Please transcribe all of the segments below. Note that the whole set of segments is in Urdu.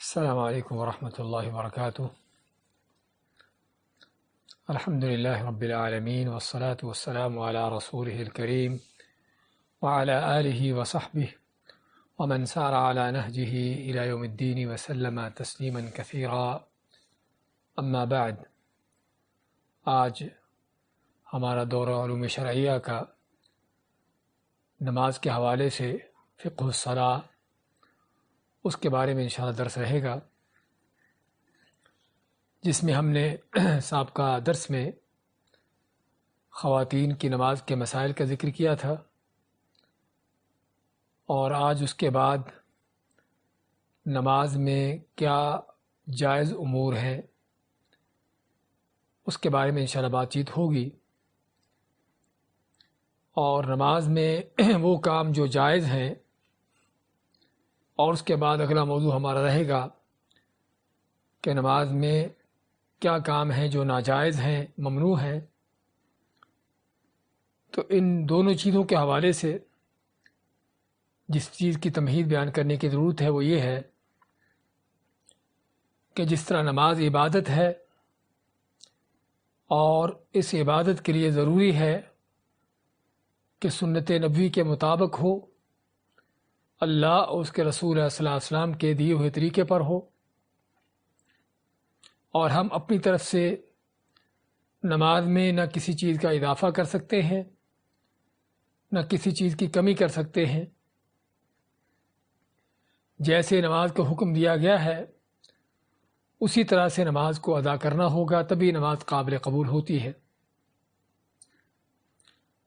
السلام علیکم ورحمۃ اللہ وبرکاتہ۔ الحمد للہ رب العالمین والصلاة والسلام علی رسولہ الکریم وعلی آلہ وصحبہ ومن سار علی نہجہ الی یوم الدین وسلم تسلیما کثیرا، اما بعد۔ آج ہمارا دورہ علوم شرعیہ کا نماز کے حوالے سے فقہ الصلاۃ، اس کے بارے میں انشاءاللہ درس رہے گا، جس میں ہم نے سابقہ درس میں خواتین کی نماز کے مسائل کا ذکر کیا تھا، اور آج اس کے بعد نماز میں کیا جائز امور ہیں اس کے بارے میں انشاءاللہ بات چیت ہوگی، اور نماز میں وہ کام جو جائز ہیں، اور اس کے بعد اگلا موضوع ہمارا رہے گا کہ نماز میں کیا کام ہیں جو ناجائز ہیں، ممنوع ہیں۔ تو ان دونوں چیزوں کے حوالے سے جس چیز کی تمہید بیان کرنے کی ضرورت ہے وہ یہ ہے کہ جس طرح نماز عبادت ہے، اور اس عبادت کے لیے ضروری ہے کہ سنت نبوی کے مطابق ہو، اللہ اور اس کے رسول صلی اللہ علیہ وسلم کے دیے ہوئے طریقے پر ہو، اور ہم اپنی طرف سے نماز میں نہ کسی چیز کا اضافہ کر سکتے ہیں، نہ کسی چیز کی کمی کر سکتے ہیں۔ جیسے نماز کو حکم دیا گیا ہے اسی طرح سے نماز کو ادا کرنا ہوگا، تبھی نماز قابل قبول ہوتی ہے۔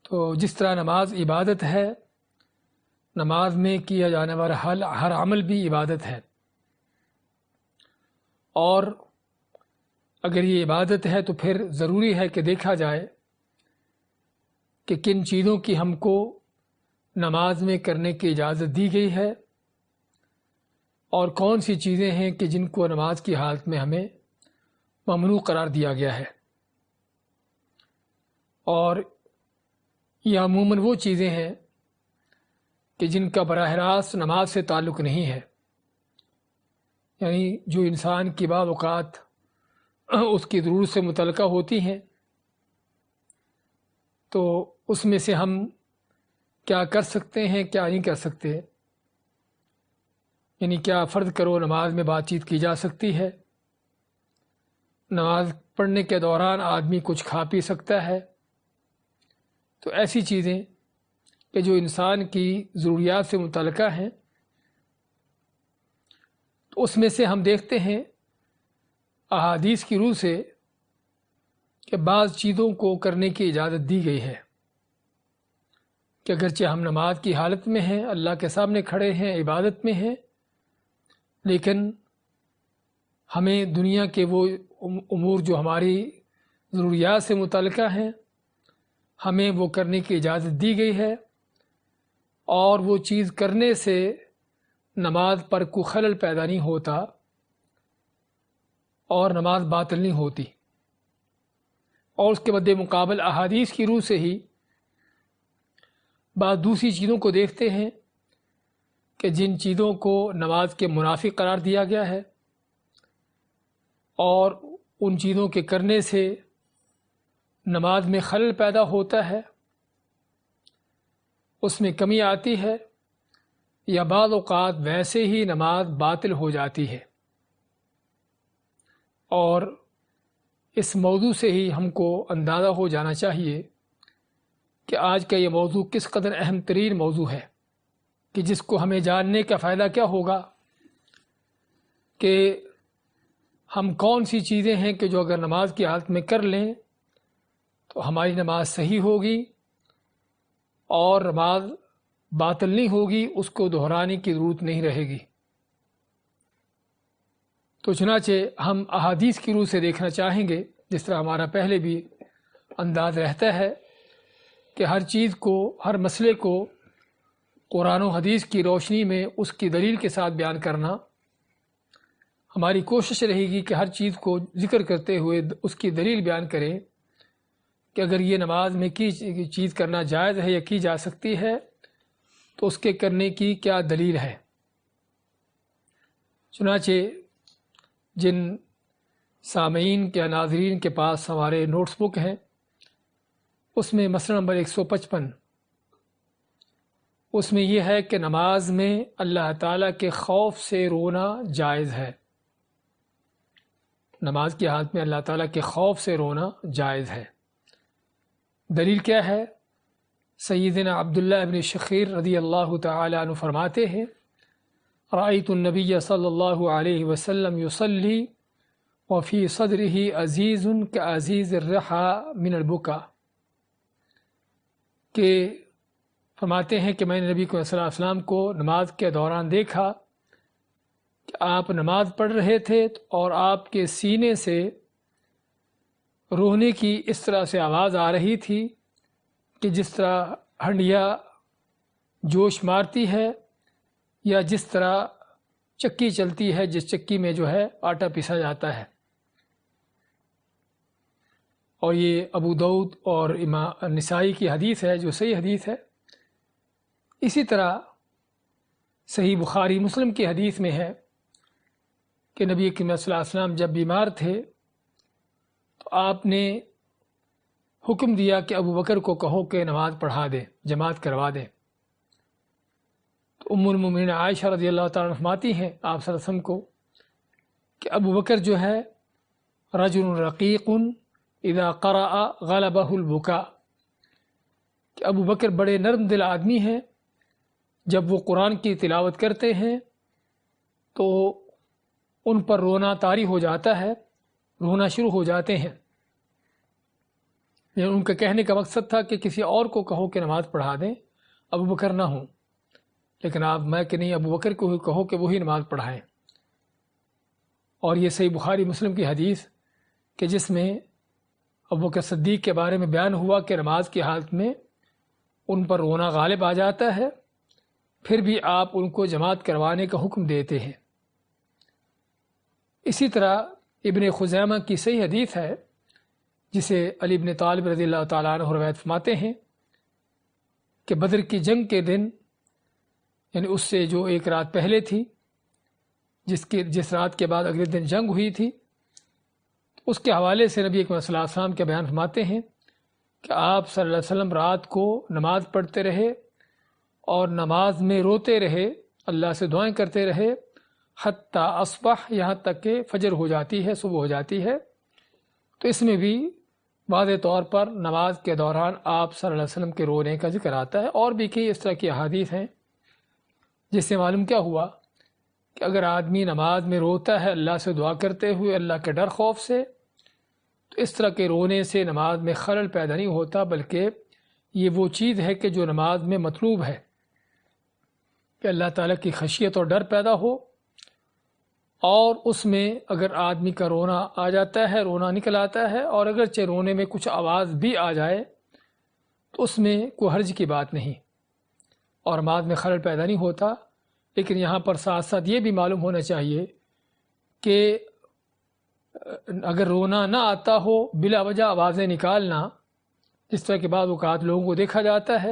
تو جس طرح نماز عبادت ہے، نماز میں کیا جانے والا ہر عمل بھی عبادت ہے، اور اگر یہ عبادت ہے تو پھر ضروری ہے کہ دیکھا جائے کہ کن چیزوں کی ہم کو نماز میں کرنے کی اجازت دی گئی ہے، اور کون سی چیزیں ہیں کہ جن کو نماز کی حالت میں ہمیں ممنوع قرار دیا گیا ہے۔ اور یہ عموماً وہ چیزیں ہیں کہ جن کا براہ راست نماز سے تعلق نہیں ہے، یعنی جو انسان کی بعض اوقات اس کی ضرورت سے متعلقہ ہوتی ہیں، تو اس میں سے ہم کیا کر سکتے ہیں، کیا نہیں کر سکتے، یعنی کیا فرض کرو نماز میں بات چیت کی جا سکتی ہے، نماز پڑھنے کے دوران آدمی کچھ کھا پی سکتا ہے۔ تو ایسی چیزیں کہ جو انسان کی ضروریات سے متعلقہ ہیں، تو اس میں سے ہم دیکھتے ہیں احادیث کی روح سے کہ بعض چیزوں کو کرنے کی اجازت دی گئی ہے، کہ اگرچہ ہم نماز کی حالت میں ہیں، اللہ کے سامنے کھڑے ہیں، عبادت میں ہیں، لیکن ہمیں دنیا کے وہ امور جو ہماری ضروریات سے متعلقہ ہیں، ہمیں وہ کرنے کی اجازت دی گئی ہے، اور وہ چیز کرنے سے نماز پر کوئی خلل پیدا نہیں ہوتا اور نماز باطل نہیں ہوتی۔ اور اس کے مد مقابل احادیث کی روح سے ہی بعض دوسری چیزوں کو دیکھتے ہیں کہ جن چیزوں کو نماز کے منافی قرار دیا گیا ہے، اور ان چیزوں کے کرنے سے نماز میں خلل پیدا ہوتا ہے، اس میں کمی آتی ہے، یا بعض اوقات ویسے ہی نماز باطل ہو جاتی ہے۔ اور اس موضوع سے ہی ہم کو اندازہ ہو جانا چاہیے کہ آج کا یہ موضوع کس قدر اہم ترین موضوع ہے، کہ جس کو ہمیں جاننے کا فائدہ کیا ہوگا کہ ہم کون سی چیزیں ہیں کہ جو اگر نماز کی حالت میں کر لیں تو ہماری نماز صحیح ہوگی، اور نماز باطل نہیں ہوگی، اس کو دہرانے کی ضرورت نہیں رہے گی۔ تو چنانچہ ہم احادیث کی روح سے دیکھنا چاہیں گے، جس طرح ہمارا پہلے بھی انداز رہتا ہے کہ ہر چیز کو، ہر مسئلے کو قرآن و حدیث کی روشنی میں اس کی دلیل کے ساتھ بیان کرنا ہماری کوشش رہے گی کہ ہر چیز کو ذکر کرتے ہوئے اس کی دلیل بیان کریں کہ اگر یہ نماز میں کی چیز کرنا جائز ہے یا کی جا سکتی ہے تو اس کے کرنے کی کیا دلیل ہے۔ چنانچہ جن سامعین کے ناظرین کے پاس ہمارے نوٹس بک ہیں، اس میں مسئلہ نمبر 155 اس میں یہ ہے کہ نماز میں اللہ تعالیٰ کے خوف سے رونا جائز ہے۔ نماز کی حالت میں اللہ تعالیٰ کے خوف سے رونا جائز ہے۔ دلیل کیا ہے؟ سیدنا عبداللہ ابن شخیر رضی اللہ تعالیٰ عنہ فرماتے ہیں، رأیت النبی صلی اللہ علیہ وسلم یصلی وفی صدرہ عزیز کعزیز الرحا من البکا، کہ فرماتے ہیں کہ میں نے نبی صلی اللہ علیہ وسلم کو نماز کے دوران دیکھا کہ آپ نماز پڑھ رہے تھے اور آپ کے سینے سے رونے کی اس طرح سے آواز آ رہی تھی کہ جس طرح ہنڈیا جوش مارتی ہے یا جس طرح چکی چلتی ہے، جس چکی میں جو ہے آٹا پیسا جاتا ہے۔ اور یہ ابو داؤد اور امام نسائی کی حدیث ہے جو صحیح حدیث ہے۔ اسی طرح صحیح بخاری مسلم کی حدیث میں ہے کہ نبی کریم صلی اللہ علیہ وسلم جب بیمار تھے تو آپ نے حکم دیا کہ ابو بکر کو کہو کہ نماز پڑھا دے، جماعت کروا دے۔ تو ام المومنین عائشہ رضی اللہ تعالیٰ عنہ فرماتی ہیں آپ صلی اللہ علیہ وسلم کو کہ ابو بکر جو ہے رجل رقیق اذا قرأ غلبہ البکا، کہ ابو بکر بڑے نرم دل آدمی ہیں، جب وہ قرآن کی تلاوت کرتے ہیں تو ان پر رونا طاری ہو جاتا ہے، رونا شروع ہو جاتے ہیں۔ یعنی ان کا کہنے کا مقصد تھا کہ کسی اور کو کہو کہ نماز پڑھا دیں، ابو بکر نہ ہوں، لیکن آپ میں کہ نہیں، ابو بکر کو کہو کہ وہی نماز پڑھائیں۔ اور یہ صحیح بخاری مسلم کی حدیث کہ جس میں ابو بکر صدیق کے بارے میں بیان ہوا کہ نماز کی حالت میں ان پر رونا غالب آ جاتا ہے، پھر بھی آپ ان کو جماعت کروانے کا حکم دیتے ہیں۔ اسی طرح ابن خزیمہ کی صحیح حدیث ہے جسے علی بن طالب رضی اللہ تعالیٰ عنہ روایت فرماتے ہیں کہ بدر کی جنگ کے دن، یعنی اس سے جو ایک رات پہلے تھی، جس رات کے بعد اگلے دن جنگ ہوئی تھی، اس کے حوالے سے نبی اکرم صلی اللہ علیہ وسلم کے بیان فرماتے ہیں کہ آپ صلی اللہ علیہ وسلم رات کو نماز پڑھتے رہے اور نماز میں روتے رہے، اللہ سے دعائیں کرتے رہے، حتیٰ اصبح، یہاں تک کہ فجر ہو جاتی ہے، صبح ہو جاتی ہے۔ تو اس میں بھی واضح طور پر نماز کے دوران آپ صلی اللہ علیہ وسلم کے رونے کا ذکر آتا ہے۔ اور بھی کئی اس طرح کی احادیث ہیں جس سے معلوم کیا ہوا کہ اگر آدمی نماز میں روتا ہے اللہ سے دعا کرتے ہوئے، اللہ کے ڈر خوف سے، تو اس طرح کے رونے سے نماز میں خلل پیدا نہیں ہوتا، بلکہ یہ وہ چیز ہے کہ جو نماز میں مطلوب ہے کہ اللہ تعالیٰ کی خشیت اور ڈر پیدا ہو۔ اور اس میں اگر آدمی کا رونا آ جاتا ہے، رونا نکل آتا ہے، اور اگرچہ رونے میں کچھ آواز بھی آ جائے تو اس میں کوئی حرج کی بات نہیں اور نماز میں خلل پیدا نہیں ہوتا۔ لیکن یہاں پر ساتھ ساتھ یہ بھی معلوم ہونا چاہیے کہ اگر رونا نہ آتا ہو، بلا وجہ آوازیں نکالنا، جس طرح کے بعض اوقات لوگوں کو دیکھا جاتا ہے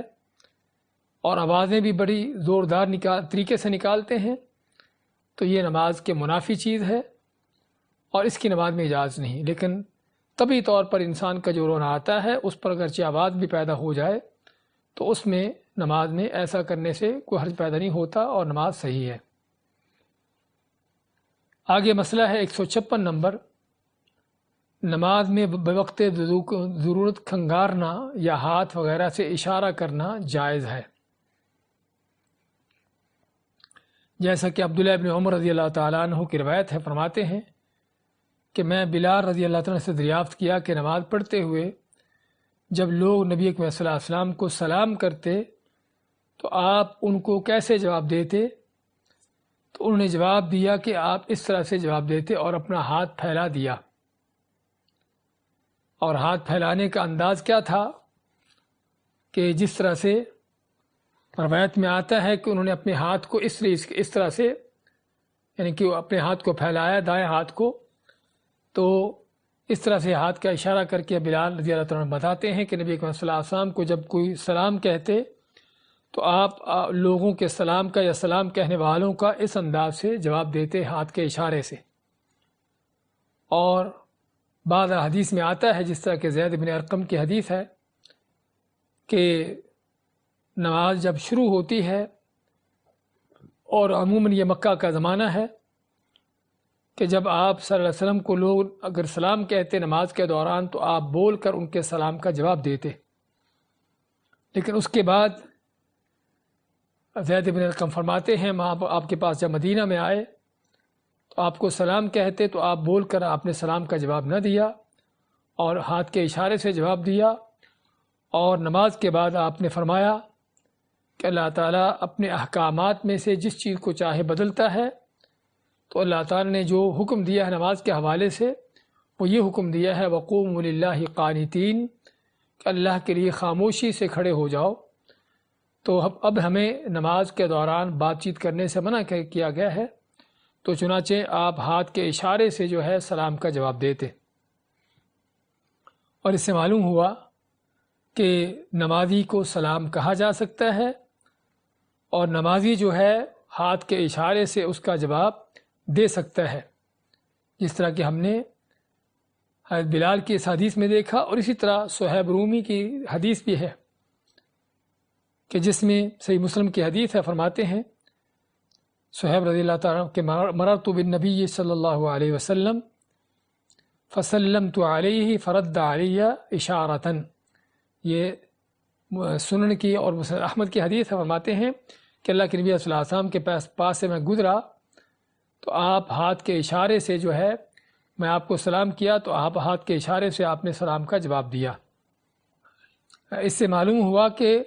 اور آوازیں بھی بڑی زوردار طریقے سے نکالتے ہیں، تو یہ نماز کے منافی چیز ہے اور اس کی نماز میں اجازت نہیں۔ لیکن طبعی طور پر انسان کا جو رونا آتا ہے اس پر اگرچہ آواز بھی پیدا ہو جائے تو اس میں نماز میں ایسا کرنے سے کوئی حرج پیدا نہیں ہوتا اور نماز صحیح ہے۔ آگے مسئلہ ہے 156 نمبر، نماز میں بوقت ضرورت کھنگارنا یا ہاتھ وغیرہ سے اشارہ کرنا جائز ہے۔ جیسا کہ عبداللہ ابن عمر رضی اللہ تعالیٰ عنہ کی روایت ہے، فرماتے ہیں کہ میں بلال رضی اللہ تعالیٰ سے دریافت کیا کہ نماز پڑھتے ہوئے جب لوگ نبی اکرم صلی اللہ علیہ وسلم کو سلام کرتے تو آپ ان کو کیسے جواب دیتے؟ تو انہوں نے جواب دیا کہ آپ اس طرح سے جواب دیتے اور اپنا ہاتھ پھیلا دیا۔ اور ہاتھ پھیلانے کا انداز کیا تھا کہ جس طرح سے روایت میں آتا ہے کہ انہوں نے اپنے ہاتھ کو اس طرح سے، یعنی کہ اپنے ہاتھ کو پھیلایا، دائیں ہاتھ کو، تو اس طرح سے ہاتھ کا اشارہ کر کے بلال رضی اللہ عنہ بتاتے ہیں کہ نبی اکرم صلی اللہ علیہ وسلم کو جب کوئی سلام کہتے تو آپ لوگوں کے سلام کا یا سلام کہنے والوں کا اس انداز سے جواب دیتے، ہاتھ کے اشارے سے۔ اور بعض حدیث میں آتا ہے، جس طرح کہ زید بن ارقم کی حدیث ہے، کہ نماز جب شروع ہوتی ہے، اور عموماً یہ مکہ کا زمانہ ہے، کہ جب آپ صلی اللہ علیہ وسلم کو لوگ اگر سلام کہتے نماز کے دوران تو آپ بول کر ان کے سلام کا جواب دیتے، لیکن اس کے بعد زید بن ارقم فرماتے ہیں آپ کے پاس جب مدینہ میں آئے تو آپ کو سلام کہتے تو آپ بول کر آپ نے سلام کا جواب نہ دیا اور ہاتھ کے اشارے سے جواب دیا، اور نماز کے بعد آپ نے فرمایا کہ اللہ تعالیٰ اپنے احکامات میں سے جس چیز کو چاہے بدلتا ہے، تو اللہ تعالیٰ نے جو حکم دیا ہے نماز کے حوالے سے وہ یہ حکم دیا ہے وَقُومُوا لِلَّهِ قَانِتِينَ، کہ اللہ کے لیے خاموشی سے کھڑے ہو جاؤ۔ تو اب ہمیں نماز کے دوران بات چیت کرنے سے منع کیا گیا ہے، تو چنانچہ آپ ہاتھ کے اشارے سے جو ہے سلام کا جواب دیتے، اور اس سے معلوم ہوا کہ نمازی کو سلام کہا جا سکتا ہے، اور نمازی جو ہے ہاتھ کے اشارے سے اس کا جواب دے سکتا ہے، جس طرح کہ ہم نے حضرت بلال کی اس حدیث میں دیکھا، اور اسی طرح صہیب رومی کی حدیث بھی ہے کہ جس میں صحیح مسلم کی حدیث ہے، فرماتے ہیں صہیب رضی اللہ تعالیٰ کہ مررت بالنبی صلی اللہ علیہ وسلم فسلمت علیہ فرد علی اشارتاً، یہ سنن کی اور مسند احمد کی حدیث ہے، فرماتے ہیں کہ اللہ کے نبی صلی اللہ علیہ وسلم کے پاس سے میں گزرا تو آپ ہاتھ کے اشارے سے جو ہے میں آپ کو سلام کیا، تو آپ ہاتھ کے اشارے سے آپ نے سلام کا جواب دیا۔ اس سے معلوم ہوا کہ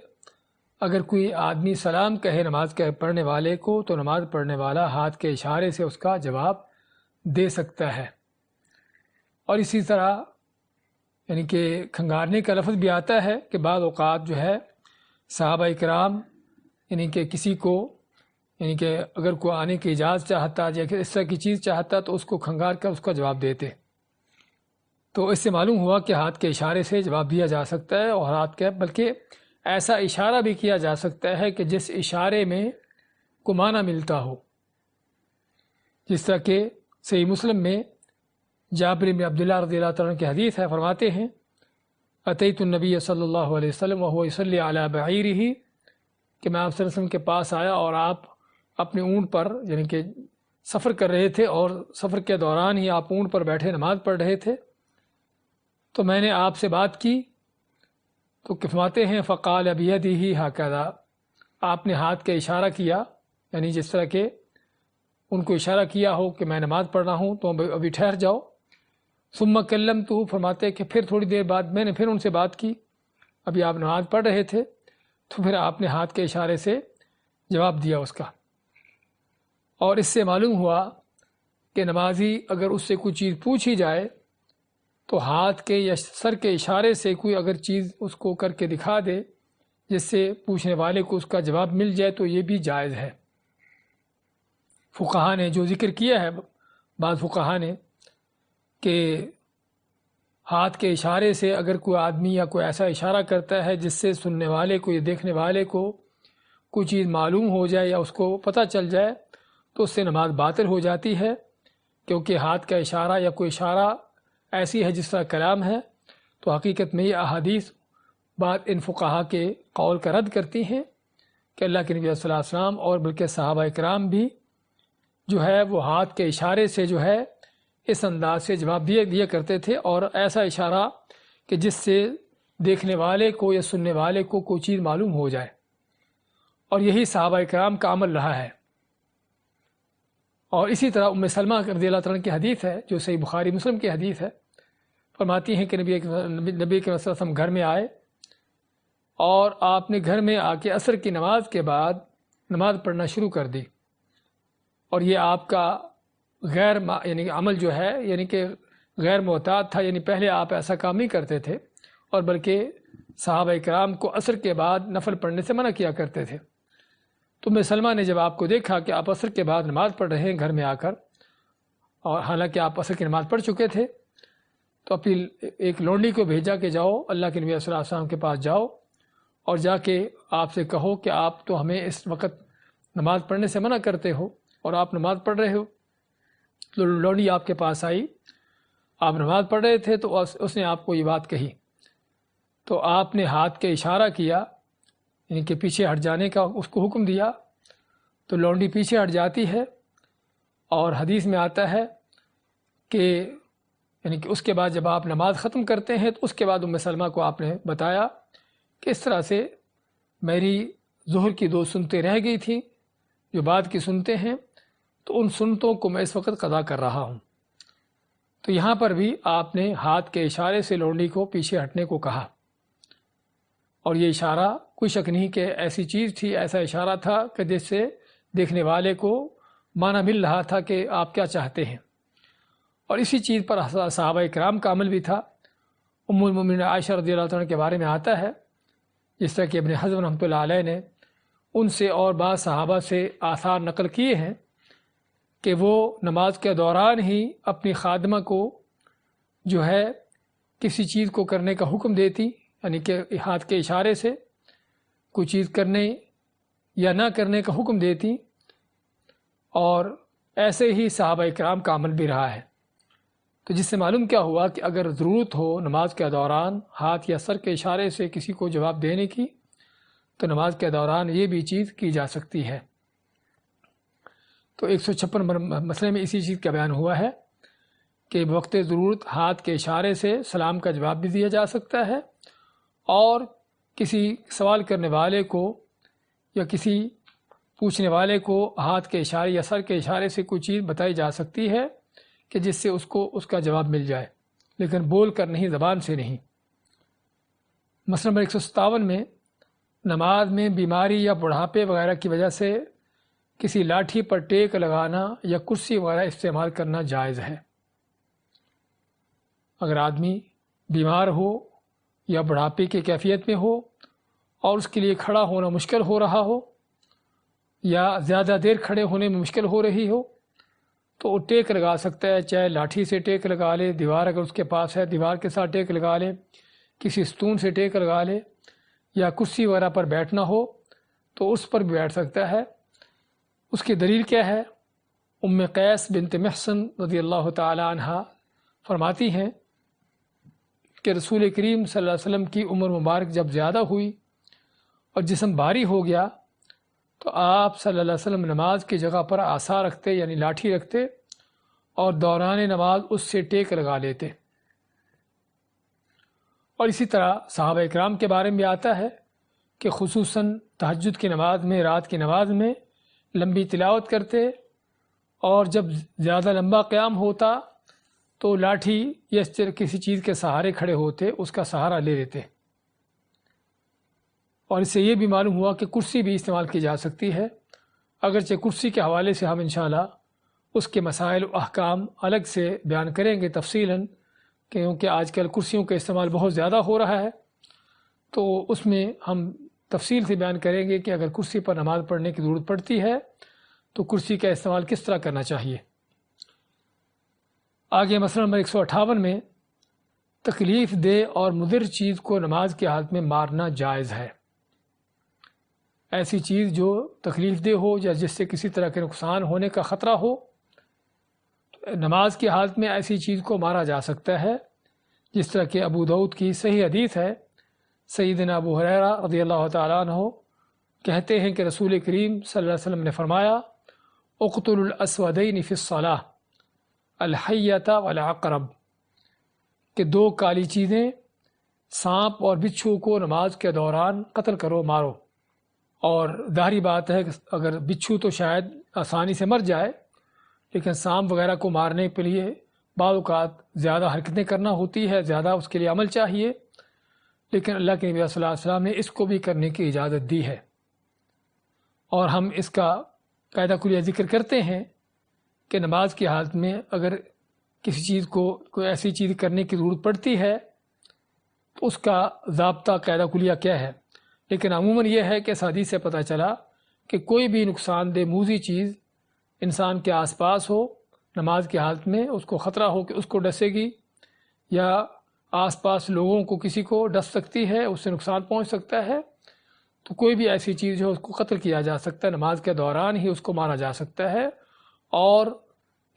اگر کوئی آدمی سلام کہے نماز کے پڑھنے والے کو تو نماز پڑھنے والا ہاتھ کے اشارے سے اس کا جواب دے سکتا ہے۔ اور اسی طرح یعنی کہ کھنگارنے کا لفظ بھی آتا ہے کہ بعض اوقات جو ہے صحابہ کرام یعنی کہ کسی کو یعنی کہ اگر کوئی آنے کی اجازت چاہتا یا اس طرح کی چیز چاہتا تو اس کو کھنگار کر اس کا جواب دیتے، تو اس سے معلوم ہوا کہ ہاتھ کے اشارے سے جواب دیا جا سکتا ہے، اور ہاتھ کے بلکہ ایسا اشارہ بھی کیا جا سکتا ہے کہ جس اشارے میں کو معنی ملتا ہو، جس طرح کہ صحیح مسلم میں جابر بن عبداللہ رضی اللہ تعالیٰ کی حدیث ہے، فرماتے ہیں اتیت النبی صلی اللہ علیہ وسلم وهو يصلي على بعیرہ، کہ میں آپ صلی اللہ علیہ وسلم کے پاس آیا اور آپ اپنے اونٹ پر یعنی کہ سفر کر رہے تھے، اور سفر کے دوران ہی آپ اونٹ پر بیٹھے نماز پڑھ رہے تھے، تو میں نے آپ سے بات کی تو فرماتے ہیں فقال بیدہ ہکذا، آپ نے ہاتھ کا اشارہ کیا، یعنی جس طرح کہ ان کو اشارہ کیا ہو کہ میں نماز پڑھ رہا ہوں تو ابھی ٹھہر جاؤ۔ ثم کلمتہ، فرماتے کہ پھر تھوڑی دیر بعد میں نے پھر ان سے بات کی، ابھی آپ نماز پڑھ رہے تھے تو پھر آپ نے ہاتھ کے اشارے سے جواب دیا اس کا۔ اور اس سے معلوم ہوا کہ نمازی اگر اس سے کوئی چیز پوچھی جائے تو ہاتھ کے یا سر کے اشارے سے کوئی اگر چیز اس کو کر کے دکھا دے جس سے پوچھنے والے کو اس کا جواب مل جائے تو یہ بھی جائز ہے۔ فقہا نے جو ذکر کیا ہے بعض فقہا نے کہ ہاتھ کے اشارے سے اگر کوئی آدمی یا کوئی ایسا اشارہ کرتا ہے جس سے سننے والے کو یا دیکھنے والے کو کوئی چیز معلوم ہو جائے یا اس کو پتہ چل جائے تو اس سے نماز باطل ہو جاتی ہے، کیونکہ ہاتھ کا اشارہ یا کوئی اشارہ ایسی ہے جس طرح کلام ہے، تو حقیقت میں یہ احادیث بعض ان فقہا کے قول کا رد کرتی ہیں کہ اللہ کے نبی صلی اللہ علیہ وسلم اور بلکہ صحابہ کرام بھی جو ہے وہ ہاتھ کے اشارے سے جو ہے اس انداز سے جواب دیا کرتے تھے، اور ایسا اشارہ کہ جس سے دیکھنے والے کو یا سننے والے کو کوئی چیز معلوم ہو جائے، اور یہی صحابہ کرام کا عمل رہا ہے۔ اور اسی طرح ام سلمہ رضی اللہ تعالیٰ کی حدیث ہے جو صحیح بخاری مسلم کی حدیث ہے، فرماتی ہیں کہ نبی کے صلی اللہ علیہ وسلم گھر میں آئے اور آپ نے گھر میں آ کے عصر کی نماز کے بعد نماز پڑھنا شروع کر دی، اور یہ آپ کا یعنی عمل جو ہے یعنی کہ غیر معتاد تھا، یعنی پہلے آپ ایسا کام نہیں کرتے تھے، اور بلکہ صحابہ کرام کو عصر کے بعد نفل پڑھنے سے منع کیا کرتے تھے۔ تو ام سلمہ نے جب آپ کو دیکھا کہ آپ عصر کے بعد نماز پڑھ رہے ہیں گھر میں آ کر، اور حالانکہ آپ عصر کی نماز پڑھ چکے تھے، تو اپنی ایک لونڈی کو بھیجا کہ جاؤ اللہ کے نبی صلی اللہ علیہ وسلم کے پاس جاؤ اور جا کے آپ سے کہو کہ آپ تو ہمیں اس وقت نماز پڑھنے سے منع کرتے ہو اور آپ نماز پڑھ رہے ہو۔ تو لونڈی آپ کے پاس آئی آپ نماز پڑھ رہے تھے تو اس نے آپ کو یہ بات کہی، تو آپ نے ہاتھ کے اشارہ کیا، یعنی کہ پیچھے ہٹ جانے کا اس کو حکم دیا، تو لونڈی پیچھے ہٹ جاتی ہے، اور حدیث میں آتا ہے کہ یعنی کہ اس کے بعد جب آپ نماز ختم کرتے ہیں تو اس کے بعد ام سلمہ کو آپ نے بتایا کہ اس طرح سے میری ظہر کی 2 سنتیں رہ گئی تھیں جو بعد کی سنتیں ہیں، تو ان سنتوں کو میں اس وقت قضا کر رہا ہوں۔ تو یہاں پر بھی آپ نے ہاتھ کے اشارے سے لونڈی کو پیچھے ہٹنے کو کہا، اور یہ اشارہ کوئی شک نہیں کہ ایسی چیز تھی، ایسا اشارہ تھا کہ جس سے دیکھنے والے کو معنی مل رہا تھا کہ آپ کیا چاہتے ہیں، اور اسی چیز پر صحابہ کرام کا عمل بھی تھا۔ ام المومنین عائشہ رضی اللہ عنہ کے بارے میں آتا ہے، جس طرح کہ ابن حزم رحمۃ اللہ علیہ نے ان سے اور بعض صحابہ سے آثار نقل کیے ہیں کہ وہ نماز کے دوران ہی اپنی خادمہ کو جو ہے کسی چیز کو کرنے کا حکم دیتی، یعنی کہ ہاتھ کے اشارے سے کوئی چیز کرنے یا نہ کرنے کا حکم دیتی، اور ایسے ہی صحابہ کرام کا عمل بھی رہا ہے۔ تو جس سے معلوم کیا ہوا کہ اگر ضرورت ہو نماز کے دوران ہاتھ یا سر کے اشارے سے کسی کو جواب دینے کی، تو نماز کے دوران یہ بھی چیز کی جا سکتی ہے۔ تو 156 مسئلے میں اسی چیز کا بیان ہوا ہے کہ بوقت ضرورت ہاتھ کے اشارے سے سلام کا جواب بھی دیا جا سکتا ہے، اور کسی سوال کرنے والے کو یا کسی پوچھنے والے کو ہاتھ کے اشارے یا سر کے اشارے سے کوئی چیز بتائی جا سکتی ہے کہ جس سے اس کو اس کا جواب مل جائے، لیکن بول کر نہیں، زبان سے نہیں۔ مسئلہ نمبر 157 میں نماز میں بیماری یا بڑھاپے وغیرہ کی وجہ سے کسی لاٹھی پر ٹیک لگانا یا کرسی وغیرہ استعمال کرنا جائز ہے۔ اگر آدمی بیمار ہو یا بڑھاپے کی کیفیت میں ہو اور اس کے لیے کھڑا ہونا مشکل ہو رہا ہو یا زیادہ دیر کھڑے ہونے میں مشکل ہو رہی ہو، تو وہ ٹیک لگا سکتا ہے، چاہے لاٹھی سے ٹیک لگا لے، دیوار اگر اس کے پاس ہے دیوار کے ساتھ ٹیک لگا لے، کسی ستون سے ٹیک لگا لے، یا کرسی وغیرہ پر بیٹھنا ہو تو اس پر بھی بیٹھ سکتا ہے۔ اس کی دلیل کیا ہے؟ ام قیس بنت محصن رضی اللہ تعالی عنہ فرماتی ہیں کہ رسول کریم صلی اللہ علیہ وسلم کی عمر مبارک جب زیادہ ہوئی اور جسم بھاری ہو گیا تو آپ صلی اللہ علیہ وسلم نماز کی جگہ پر عصا رکھتے، یعنی لاٹھی رکھتے، اور دوران نماز اس سے ٹیک لگا لیتے۔ اور اسی طرح صحابہ اکرام کے بارے میں آتا ہے کہ خصوصاً تہجد کی نماز میں، رات کی نماز میں لمبی تلاوت کرتے، اور جب زیادہ لمبا قیام ہوتا تو لاٹھی یا کسی چیز کے سہارے کھڑے ہوتے، اس کا سہارا لے لیتے۔ اور اس سے یہ بھی معلوم ہوا کہ کرسی بھی استعمال کی جا سکتی ہے، اگرچہ کرسی کے حوالے سے ہم انشاءاللہ اس کے مسائل و احکام الگ سے بیان کریں گے تفصیلاً، کیونکہ آج کل کرسیوں کا استعمال بہت زیادہ ہو رہا ہے، تو اس میں ہم تفصیل سے بیان کریں گے کہ اگر کرسی پر نماز پڑھنے کی ضرورت پڑتی ہے تو کرسی کا استعمال کس طرح کرنا چاہیے۔ آگے مسئلہ نمبر 158 میں تکلیف دہ اور مضر چیز کو نماز کی حالت میں مارنا جائز ہے۔ ایسی چیز جو تکلیف دہ ہو یا جس سے کسی طرح کے نقصان ہونے کا خطرہ ہو، نماز کی حالت میں ایسی چیز کو مارا جا سکتا ہے، جس طرح کہ ابو داؤد کی صحیح حدیث ہے، سیدنا ابو ہریرہ رضی اللہ تعالیٰ عنہ کہتے ہیں کہ رسول کریم صلی اللہ علیہ وسلم نے فرمایا، اقتلوا الاسودین فی الصلاۃ الحیۃ والعقرب، کہ 2 کالی چیزیں، سانپ اور بچھو کو نماز کے دوران قتل کرو، مارو۔ اور ظاہری بات ہے کہ اگر بچھو تو شاید آسانی سے مر جائے، لیکن سانپ وغیرہ کو مارنے کے لیے بعض اوقات زیادہ حرکتیں کرنا ہوتی ہے، زیادہ اس کے لیے عمل چاہیے، لیکن اللہ کے نبی صلی اللہ علیہ وسلم نے اس کو بھی کرنے کی اجازت دی ہے۔ اور ہم اس کا قاعدہ کلیہ ذکر کرتے ہیں کہ نماز کی حالت میں اگر کسی چیز کو کوئی ایسی چیز کرنے کی ضرورت پڑتی ہے تو اس کا ضابطہ قاعدہ کلیہ کیا ہے، لیکن عموماً یہ ہے کہ اس حدیث سے پتہ چلا کہ کوئی بھی نقصان دہ موذی چیز انسان کے آس پاس ہو، نماز کی حالت میں اس کو خطرہ ہو کہ اس کو ڈسے گی، یا آس پاس لوگوں کو کسی کو ڈس سکتی ہے، اس سے نقصان پہنچ سکتا ہے، تو کوئی بھی ایسی چیز جو اس کو قتل کیا جا سکتا ہے، نماز کے دوران ہی اس کو مارا جا سکتا ہے، اور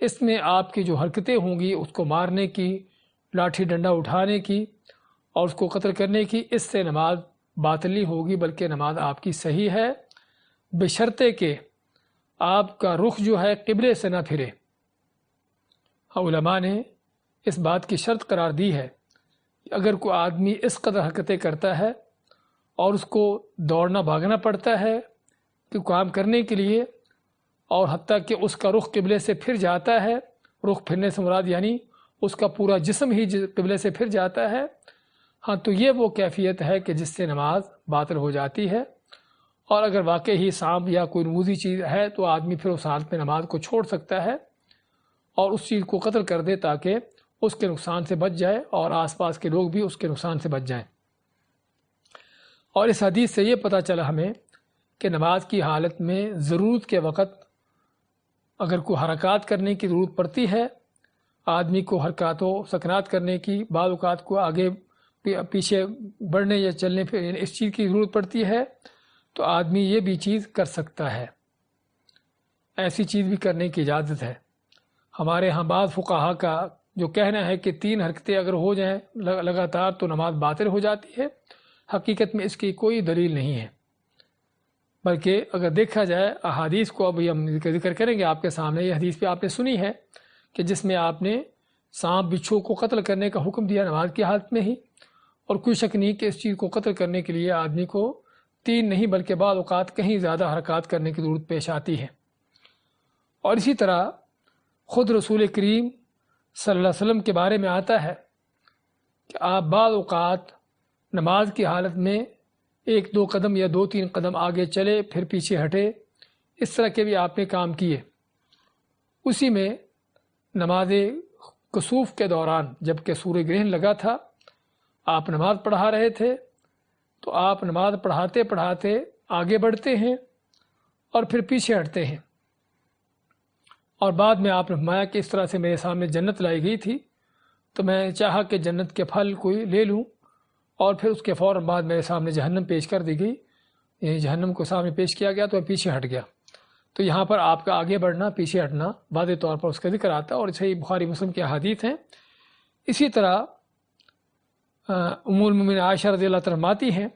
اس میں آپ کی جو حرکتیں ہوں گی اس کو مارنے کی لاٹھی ڈنڈا اٹھانے کی اور اس کو قتل کرنے کی، اس سے نماز باطل نہیں ہوگی، بلکہ نماز آپ کی صحیح ہے، بشرطے کہ آپ کا رخ جو ہے قبلے سے نہ پھرے۔ علماء نے اس بات کی شرط قرار دی ہے کہ اگر کوئی آدمی اس قدر حرکتیں کرتا ہے اور اس کو دوڑنا بھاگنا پڑتا ہے کہ کام کرنے کے لیے، اور حتیٰ کہ اس کا رخ قبلے سے پھر جاتا ہے، رخ پھرنے سے مراد یعنی اس کا پورا جسم ہی قبلے سے پھر جاتا ہے، ہاں تو یہ وہ کیفیت ہے کہ جس سے نماز باطل ہو جاتی ہے۔ اور اگر واقعی ہی سانپ یا کوئی نمودی چیز ہے تو آدمی پھر اس حالت میں نماز کو چھوڑ سکتا ہے اور اس چیز کو قتل کر دے تاکہ اس کے نقصان سے بچ جائے اور آس پاس کے لوگ بھی اس کے نقصان سے بچ جائیں۔ اور اس حدیث سے یہ پتہ چلا ہمیں کہ نماز کی حالت میں ضرورت کے وقت اگر کوئی حرکات کرنے کی ضرورت پڑتی ہے، آدمی کو حرکات و سکنات کرنے کی، بعض اوقات کو آگے پیچھے بڑھنے یا چلنے پھر اس چیز کی ضرورت پڑتی ہے تو آدمی یہ بھی چیز کر سکتا ہے، ایسی چیز بھی کرنے کی اجازت ہے۔ ہمارے ہاں بعض فقہا کا جو کہنا ہے کہ 3 حرکتیں اگر ہو جائیں لگاتار تو نماز باطل ہو جاتی ہے، حقیقت میں اس کی کوئی دلیل نہیں ہے، بلکہ اگر دیکھا جائے احادیث کو، ابھی ہم ذکر کریں گے آپ کے سامنے، یہ حدیث بھی آپ نے سنی ہے کہ جس میں آپ نے سانپ بچھو کو قتل کرنے کا حکم دیا نماز کی حالت میں ہی، اور کوئی شک نہیں کہ اس چیز کو قتل کرنے کے لیے آدمی کو 3 نہیں بلکہ بعض اوقات کہیں زیادہ حرکات کرنے کی ضرورت پیش آتی ہے۔ اور اسی طرح خود رسول کریم صلی اللہ علیہ وسلم کے بارے میں آتا ہے کہ آپ بعض اوقات نماز کی حالت میں 1-2 قدم یا 2-3 قدم آگے چلے پھر پیچھے ہٹے، اس طرح کے بھی آپ نے کام کیے۔ اسی میں نماز کسوف کے دوران جب کہ سورج گرہن لگا تھا، آپ نماز پڑھا رہے تھے تو آپ نماز پڑھاتے پڑھاتے آگے بڑھتے ہیں اور پھر پیچھے ہٹتے ہیں، اور بعد میں آپ نے فرمایا کہ اس طرح سے میرے سامنے جنت لائی گئی تھی تو میں چاہا کہ جنت کے پھل کوئی لے لوں، اور پھر اس کے فوراً بعد میرے سامنے جہنم پیش کر دی گئی، یعنی جہنم کو سامنے پیش کیا گیا تو میں پیچھے ہٹ گیا۔ تو یہاں پر آپ کا آگے بڑھنا پیچھے ہٹنا واضح طور پر اس کا ذکر آتا ہے، اور صحیح بخاری مسلم کی احادیث ہیں۔ اسی طرح ام المؤمنین عائشہ رضی اللہ عنہا فرماتی ہیں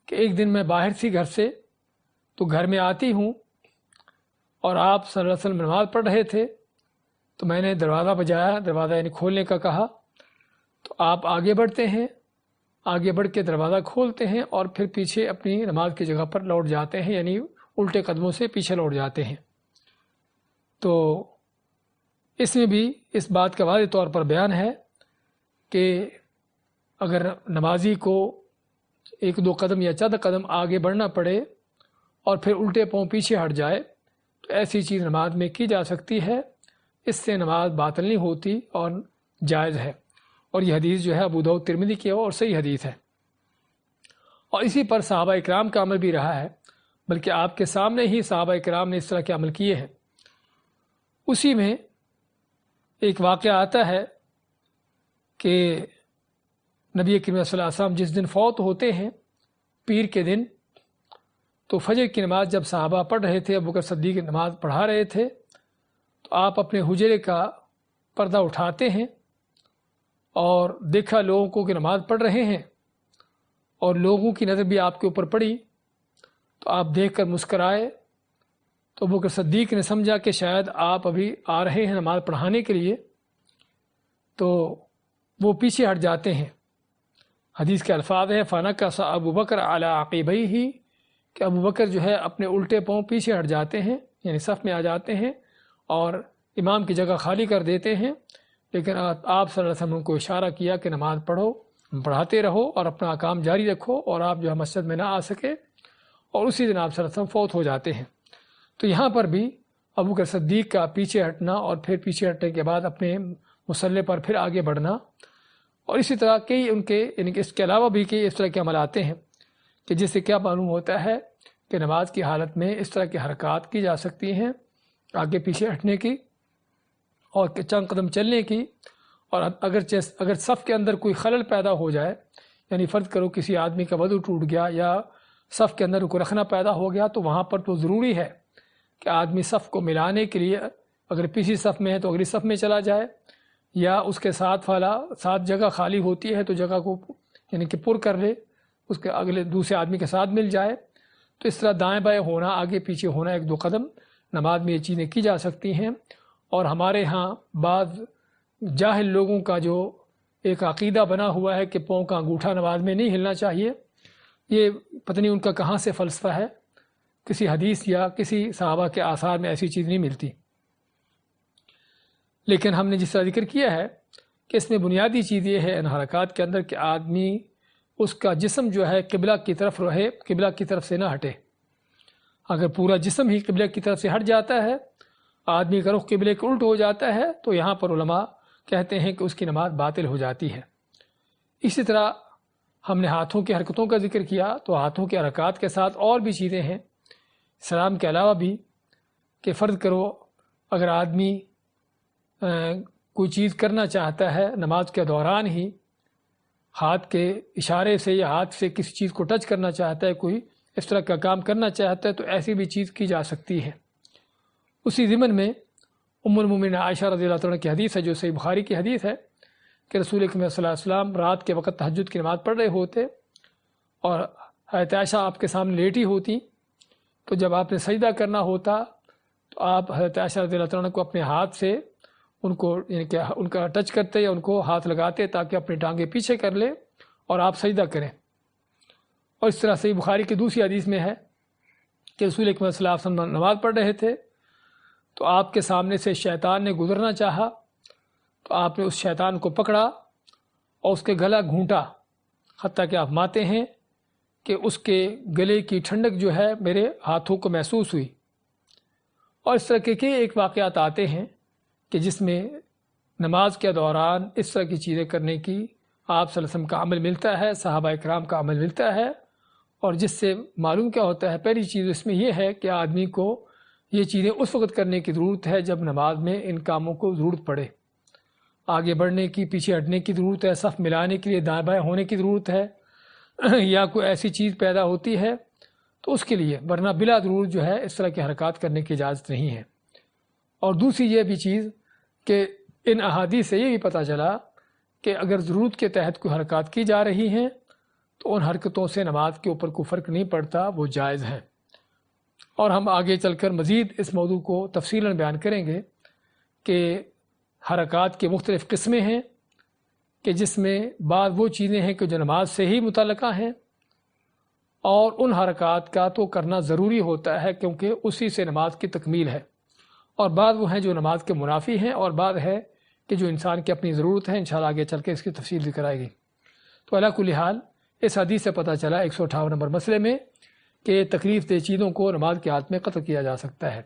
کہ ایک دن میں باہر تھی گھر سے، تو گھر میں آتی ہوں اور آپ صلی اللہ علیہ وسلم نماز پڑھ رہے تھے، تو میں نے دروازہ بجایا، دروازہ یعنی کھولنے کا کہا، تو آپ آگے بڑھتے ہیں، آگے بڑھ کے دروازہ کھولتے ہیں اور پھر پیچھے اپنی نماز کی جگہ پر لوٹ جاتے ہیں، یعنی الٹے قدموں سے پیچھے لوٹ جاتے ہیں۔ تو اس میں بھی اس بات کا واضح طور پر بیان ہے کہ اگر نمازی کو 1-2 قدم یا چند قدم آگے بڑھنا پڑے اور پھر الٹے پاؤں پیچھے ہٹ جائے تو ایسی چیز نماز میں کی جا سکتی ہے، اس سے نماز باطل نہیں ہوتی اور جائز ہے۔ اور یہ حدیث جو ہے ابو داؤد ترمذی کی ہے اور صحیح حدیث ہے، اور اسی پر صحابہ اکرام کا عمل بھی رہا ہے، بلکہ آپ کے سامنے ہی صحابہ اکرام نے اس طرح کے عمل کیے ہیں۔ اسی میں ایک واقعہ آتا ہے کہ نبی کریم صلی اللہ علیہ وسلم جس دن فوت ہوتے ہیں، پیر کے دن، تو فجر کی نماز جب صحابہ پڑھ رہے تھے، ابوبکر صدیق نماز پڑھا رہے تھے، تو آپ اپنے حجرے کا پردہ اٹھاتے ہیں اور دیکھا لوگوں کو کہ نماز پڑھ رہے ہیں، اور لوگوں کی نظر بھی آپ کے اوپر پڑی، تو آپ دیکھ کر مسکرائے۔ تو ابوبکر صدیق نے سمجھا کہ شاید آپ ابھی آ رہے ہیں نماز پڑھانے کے لیے، تو وہ پیچھے ہٹ جاتے ہیں۔ حدیث کے الفاظ ہیں فَنَكَصَ ابو بکر علی عقبیہ، کہ ابو بکر جو ہے اپنے الٹے پاؤں پیچھے ہٹ جاتے ہیں، یعنی صف میں آ جاتے ہیں اور امام کی جگہ خالی کر دیتے ہیں، لیکن آپ صلی اللہ علیہ وسلم کو اشارہ کیا کہ نماز پڑھو، پڑھاتے رہو اور اپنا کام جاری رکھو، اور آپ جو ہے مسجد میں نہ آ سکے، اور اسی دن آپ صلی اللہ علیہ وسلم فوت ہو جاتے ہیں۔ تو یہاں پر بھی ابوبکر صدیق کا پیچھے ہٹنا اور پھر پیچھے ہٹنے کے بعد اپنے مصلی پر پھر آگے بڑھنا، اور اسی طرح کئی ان کے یعنی کہ اس کے علاوہ بھی کئی اس طرح کے عمل آتے ہیں کہ جس سے کیا معلوم ہوتا ہے کہ نماز کی حالت میں اس طرح کی حرکات کی جا سکتی ہیں، آگے پیچھے ہٹنے کی اور چند قدم چلنے کی، اور اگر صف کے اندر کوئی خلل پیدا ہو جائے، یعنی فرض کرو کسی آدمی کا وضو ٹوٹ گیا یا صف کے اندر کوئی رکھنا پیدا ہو گیا، تو وہاں پر تو ضروری ہے کہ آدمی صف کو ملانے کے لیے اگر پچھلی صف میں ہے تو اگلی صف میں چلا جائے، یا اس کے ساتھ جگہ خالی ہوتی ہے تو جگہ کو یعنی کہ پر کر لے، اس کے اگلے دوسرے آدمی کے ساتھ مل جائے۔ تو اس طرح دائیں بائیں ہونا، آگے پیچھے ہونا، ایک دو قدم نماز میں یہ چیزیں کی جا سکتی ہیں۔ اور ہمارے ہاں بعض جاہل لوگوں کا جو ایک عقیدہ بنا ہوا ہے کہ پاؤں کا انگوٹھا نماز میں نہیں ہلنا چاہیے، یہ پتہ نہیں ان کا کہاں سے فلسفہ ہے، کسی حدیث یا کسی صحابہ کے آثار میں ایسی چیز نہیں ملتی۔ لیکن ہم نے جس طرح ذکر کیا ہے کہ اس میں بنیادی چیز یہ ہے ان حرکات کے اندر کہ آدمی اس کا جسم جو ہے قبلہ کی طرف رہے، قبلہ کی طرف سے نہ ہٹے۔ اگر پورا جسم ہی قبلہ کی طرف سے ہٹ جاتا ہے، آدمی کا رخ قبلے کے الٹ ہو جاتا ہے، تو یہاں پر علماء کہتے ہیں کہ اس کی نماز باطل ہو جاتی ہے۔ اسی طرح ہم نے ہاتھوں کی حرکتوں کا ذکر کیا، تو ہاتھوں کے حرکات کے ساتھ اور بھی چیزیں ہیں سلام کے علاوہ بھی، کہ فرض کرو اگر آدمی کوئی چیز کرنا چاہتا ہے نماز کے دوران ہی، ہاتھ کے اشارے سے یا ہاتھ سے کسی چیز کو ٹچ کرنا چاہتا ہے، کوئی اس طرح کا کام کرنا چاہتا ہے، تو ایسی بھی چیز کی جا سکتی ہے۔ اسی ضمن میں ام المومنین عائشہ رضی اللہ عنہ کی حدیث ہے، جو صحیح بخاری کی حدیث ہے، کہ رسول اکرم صلی اللہ علیہ وسلم رات کے وقت تہجد کی نماز پڑھ رہے ہوتے اور حضرت عائشہ آپ کے سامنے لیٹی ہوتی، تو جب آپ نے سجدہ کرنا ہوتا تو آپ حضرت عائشہ رضی اللہ عنہ کو اپنے ہاتھ سے ان کو یعنی کہ ان کا ٹچ کرتے یا ان کو ہاتھ لگاتے تاکہ اپنی ٹانگیں پیچھے کر لیں اور آپ سجدہ کریں۔ اور اس طرح صحیح بخاری کی دوسری حدیث میں ہے کہ رسول اکرم صلی اللہ علیہ وسلم نماز پڑھ رہے تھے تو آپ کے سامنے سے شیطان نے گزرنا چاہا، تو آپ نے اس شیطان کو پکڑا اور اس کے گلا گھونٹا، حتیٰ کہ آپ ماتے ہیں کہ اس کے گلے کی ٹھنڈک جو ہے میرے ہاتھوں کو محسوس ہوئی۔ اور اس طرح کے ایک واقعات آتے ہیں کہ جس میں نماز کے دوران اس طرح کی چیزیں کرنے کی آپ صلی اللہ علیہ وسلم کا عمل ملتا ہے، صحابہ اکرام کا عمل ملتا ہے، اور جس سے معلوم کیا ہوتا ہے، پہلی چیز اس میں یہ ہے کہ آدمی کو یہ چیزیں اس وقت کرنے کی ضرورت ہے جب نماز میں ان کاموں کو ضرورت پڑے۔ آگے بڑھنے کی، پیچھے ہٹنے کی ضرورت ہے، صف ملانے کے لیے دائیں بائیں ہونے کی ضرورت ہے، یا کوئی ایسی چیز پیدا ہوتی ہے تو اس کے لیے، ورنہ بلا ضرورت جو ہے اس طرح کی حرکات کرنے کی اجازت نہیں ہے۔ اور دوسری یہ بھی چیز کہ ان احادیث سے یہ بھی پتہ چلا کہ اگر ضرورت کے تحت کوئی حرکات کی جا رہی ہیں تو ان حرکتوں سے نماز کے اوپر کوئی فرق نہیں پڑتا، وہ جائز ہیں۔ اور ہم آگے چل کر مزید اس موضوع کو تفصیلاً بیان کریں گے کہ حرکات کی مختلف قسمیں ہیں، کہ جس میں بعض وہ چیزیں ہیں کہ جو نماز سے ہی متعلقہ ہیں، اور ان حرکات کا تو کرنا ضروری ہوتا ہے کیونکہ اسی سے نماز کی تکمیل ہے، اور بعض وہ ہیں جو نماز کے منافی ہیں، اور بعض ہے کہ جو انسان کی اپنی ضرورت ہے۔ انشاءاللہ آگے چل کے اس کی تفصیل ذکر آئے گی۔ تو علی کل حال اس حدیث سے پتہ چلا 158 نمبر مسئلے میں کہ تکلیف دہ چیزوں کو نماز کی حالت میں قتل کیا جا سکتا ہے۔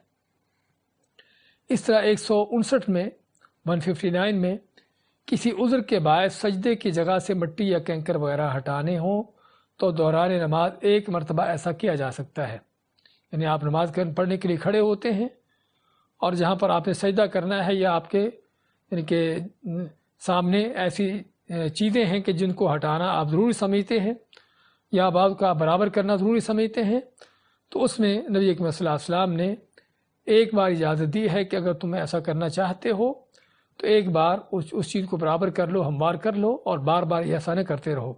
اس طرح 159 میں 159 میں کسی عذر کے باعث سجدے کی جگہ سے مٹی یا کنکر وغیرہ ہٹانے ہوں تو دوران نماز ایک مرتبہ ایسا کیا جا سکتا ہے۔ یعنی آپ نماز پڑھنے کے لیے کھڑے ہوتے ہیں اور جہاں پر آپ نے سجدہ کرنا ہے یا آپ کے یعنی کہ سامنے ایسی چیزیں ہیں کہ جن کو ہٹانا آپ ضروری سمجھتے ہیں یا بعض کا برابر کرنا ضروری سمجھتے ہیں، تو اس میں نبی اکرم صلی اللہ علیہ وسلم نے ایک بار اجازت دی ہے کہ اگر تم ایسا کرنا چاہتے ہو تو ایک بار اس چیز کو برابر کر لو، ہموار کر لو، اور بار بار ایسا نہ کرتے رہو۔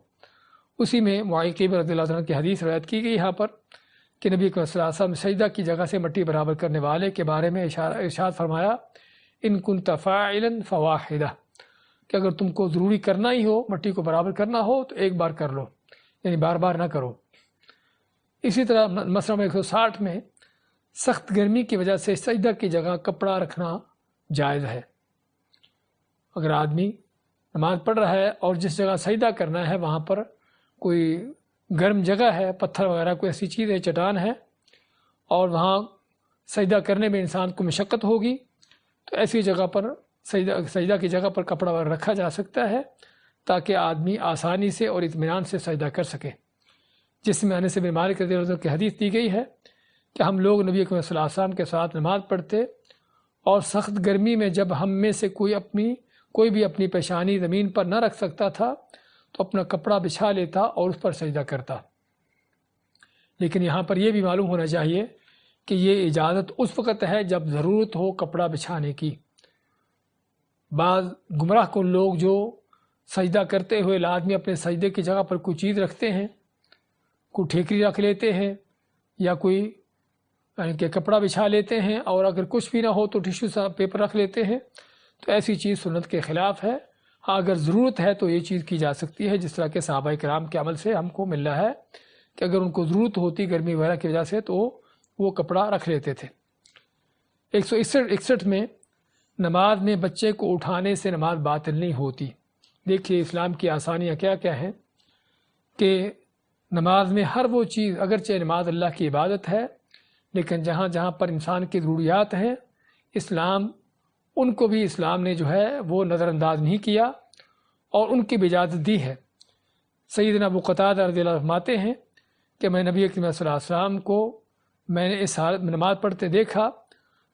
اسی میں معاویہ رضی اللہ عنہ کی حدیث روایت کی گئی یہاں پر کہ نبی اکرم صلی اللہ علیہ وسلم سجدہ کی جگہ سے مٹی برابر کرنے والے کے بارے میں ارشاد فرمایا، ان کنت فاعلا فواحدہ، کہ اگر تم کو ضروری کرنا ہی ہو، مٹی کو برابر کرنا ہو تو ایک بار کر لو، یعنی بار بار نہ کرو۔ اسی طرح مسئلہ نمبر 160 میں سخت گرمی کی وجہ سے سجدہ کی جگہ کپڑا رکھنا جائز ہے۔ اگر آدمی نماز پڑھ رہا ہے اور جس جگہ سجدہ کرنا ہے وہاں پر کوئی گرم جگہ ہے، پتھر وغیرہ کوئی ایسی چیز ہے، چٹان ہے، اور وہاں سجدہ کرنے میں انسان کو مشقت ہوگی، تو ایسی جگہ پر سجدہ کی جگہ پر کپڑا وغیرہ رکھا جا سکتا ہے تاکہ آدمی آسانی سے اور اطمینان سے سجدہ کر سکے۔ جس میں انس بن مالک رضی اللہ عنہ کی حدیث دی گئی ہے کہ ہم لوگ نبی اکرم صلی اللہ علیہ وسلم کے ساتھ نماز پڑھتے اور سخت گرمی میں جب ہم میں سے کوئی بھی اپنی پیشانی زمین پر نہ رکھ سکتا تھا تو اپنا کپڑا بچھا لیتا اور اس پر سجدہ کرتا۔ لیکن یہاں پر یہ بھی معلوم ہونا چاہیے کہ یہ اجازت اس وقت ہے جب ضرورت ہو کپڑا بچھانے کی، بعض گمراہ کن لوگ جو سجدہ کرتے ہوئے لازمی اپنے سجدے کی جگہ پر کوئی چیز رکھتے ہیں، کوئی ٹھیکری رکھ لیتے ہیں یا کوئی یعنی کہ کپڑا بچھا لیتے ہیں، اور اگر کچھ بھی نہ ہو تو ٹیشو سا پیپر رکھ لیتے ہیں، تو ایسی چیز سنت کے خلاف ہے۔ ہاں اگر ضرورت ہے تو یہ چیز کی جا سکتی ہے، جس طرح کہ صحابہ کرام کے عمل سے ہم کو مل رہا ہے کہ اگر ان کو ضرورت ہوتی گرمی وغیرہ کی وجہ سے تو وہ کپڑا رکھ لیتے تھے۔ 161 میں نماز میں بچے کو اٹھانے سے نماز باطل نہیں ہوتی۔ دیکھیے اسلام کی آسانیاں کیا کیا ہیں کہ نماز میں ہر وہ چیز، اگرچہ نماز اللہ کی عبادت ہے لیکن جہاں جہاں پر انسان کی ضروریات ہیں، ان کو بھی اسلام نے جو ہے وہ نظر انداز نہیں کیا اور ان کی بھی اجازت دی ہے۔ سیدنا ابو قتادہ رضی اللہ عنہ فرماتے ہیں کہ میں نبی کریم صلی اللہ علیہ وسلم کو میں نے اس حالت میں نماز پڑھتے دیکھا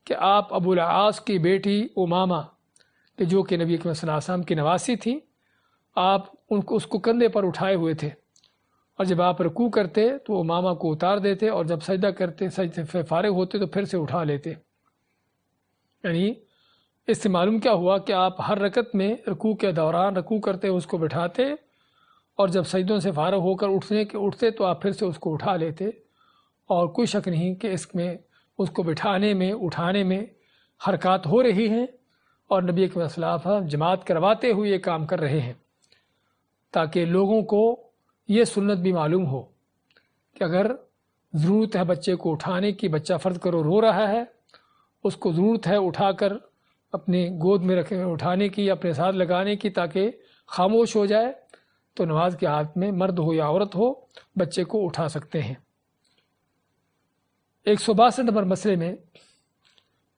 کہ آپ ابو العاص کی بیٹی امامہ کہ جو کہ نبی کریم صلی اللہ علیہ وسلم کی نواسی تھی، آپ اس کو کندھے پر اٹھائے ہوئے تھے، اور جب آپ رکوع کرتے تو امامہ کو اتار دیتے، اور جب سجدہ کرتے سجدے سے فارغ ہوتے تو پھر سے اٹھا لیتے۔ یعنی اس سے معلوم کیا ہوا کہ آپ ہر رکعت میں رکوع کے دوران رکوع کرتے اس کو بٹھاتے، اور جب سجدوں سے فارغ ہو کر اٹھتے تو آپ پھر سے اس کو اٹھا لیتے، اور کوئی شک نہیں کہ اس میں اس کو بٹھانے میں اٹھانے میں حرکات ہو رہی ہیں، اور نبی کے صلی اللہ علیہ وسلم جماعت کرواتے ہوئے یہ کام کر رہے ہیں تاکہ لوگوں کو یہ سنت بھی معلوم ہو کہ اگر ضرورت ہے بچے کو اٹھانے کی، بچہ فرض کرو رو رہا ہے، اس کو ضرورت ہے اٹھا کر اپنے گود میں اٹھانے کی، اپنے ساتھ لگانے کی تاکہ خاموش ہو جائے، تو نماز کی حالت میں مرد ہو یا عورت ہو بچے کو اٹھا سکتے ہیں۔ 162 نمبر مسئلے میں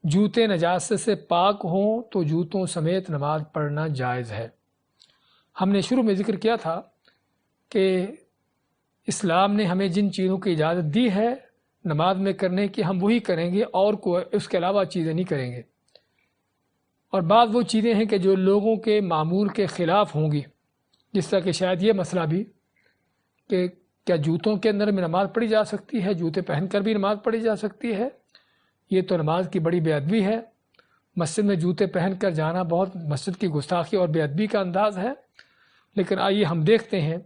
جوتے نجاست سے پاک ہوں تو جوتوں سمیت نماز پڑھنا جائز ہے۔ ہم نے شروع میں ذکر کیا تھا کہ اسلام نے ہمیں جن چیزوں کی اجازت دی ہے نماز میں کرنے کی، ہم وہی کریں گے اور اس کے علاوہ چیزیں نہیں کریں گے، اور بعض وہ چیزیں ہیں کہ جو لوگوں کے معمول کے خلاف ہوں گی، جس طرح کہ شاید یہ مسئلہ بھی کہ کیا جوتوں کے اندر میں نماز پڑھی جا سکتی ہے، جوتے پہن کر بھی نماز پڑھی جا سکتی ہے؟ یہ تو نماز کی بڑی بے ادبی ہے۔ مسجد میں جوتے پہن کر جانا بہت مسجد کی گستاخی اور بے ادبی کا انداز ہے۔ لیکن آئیے ہم دیکھتے ہیں،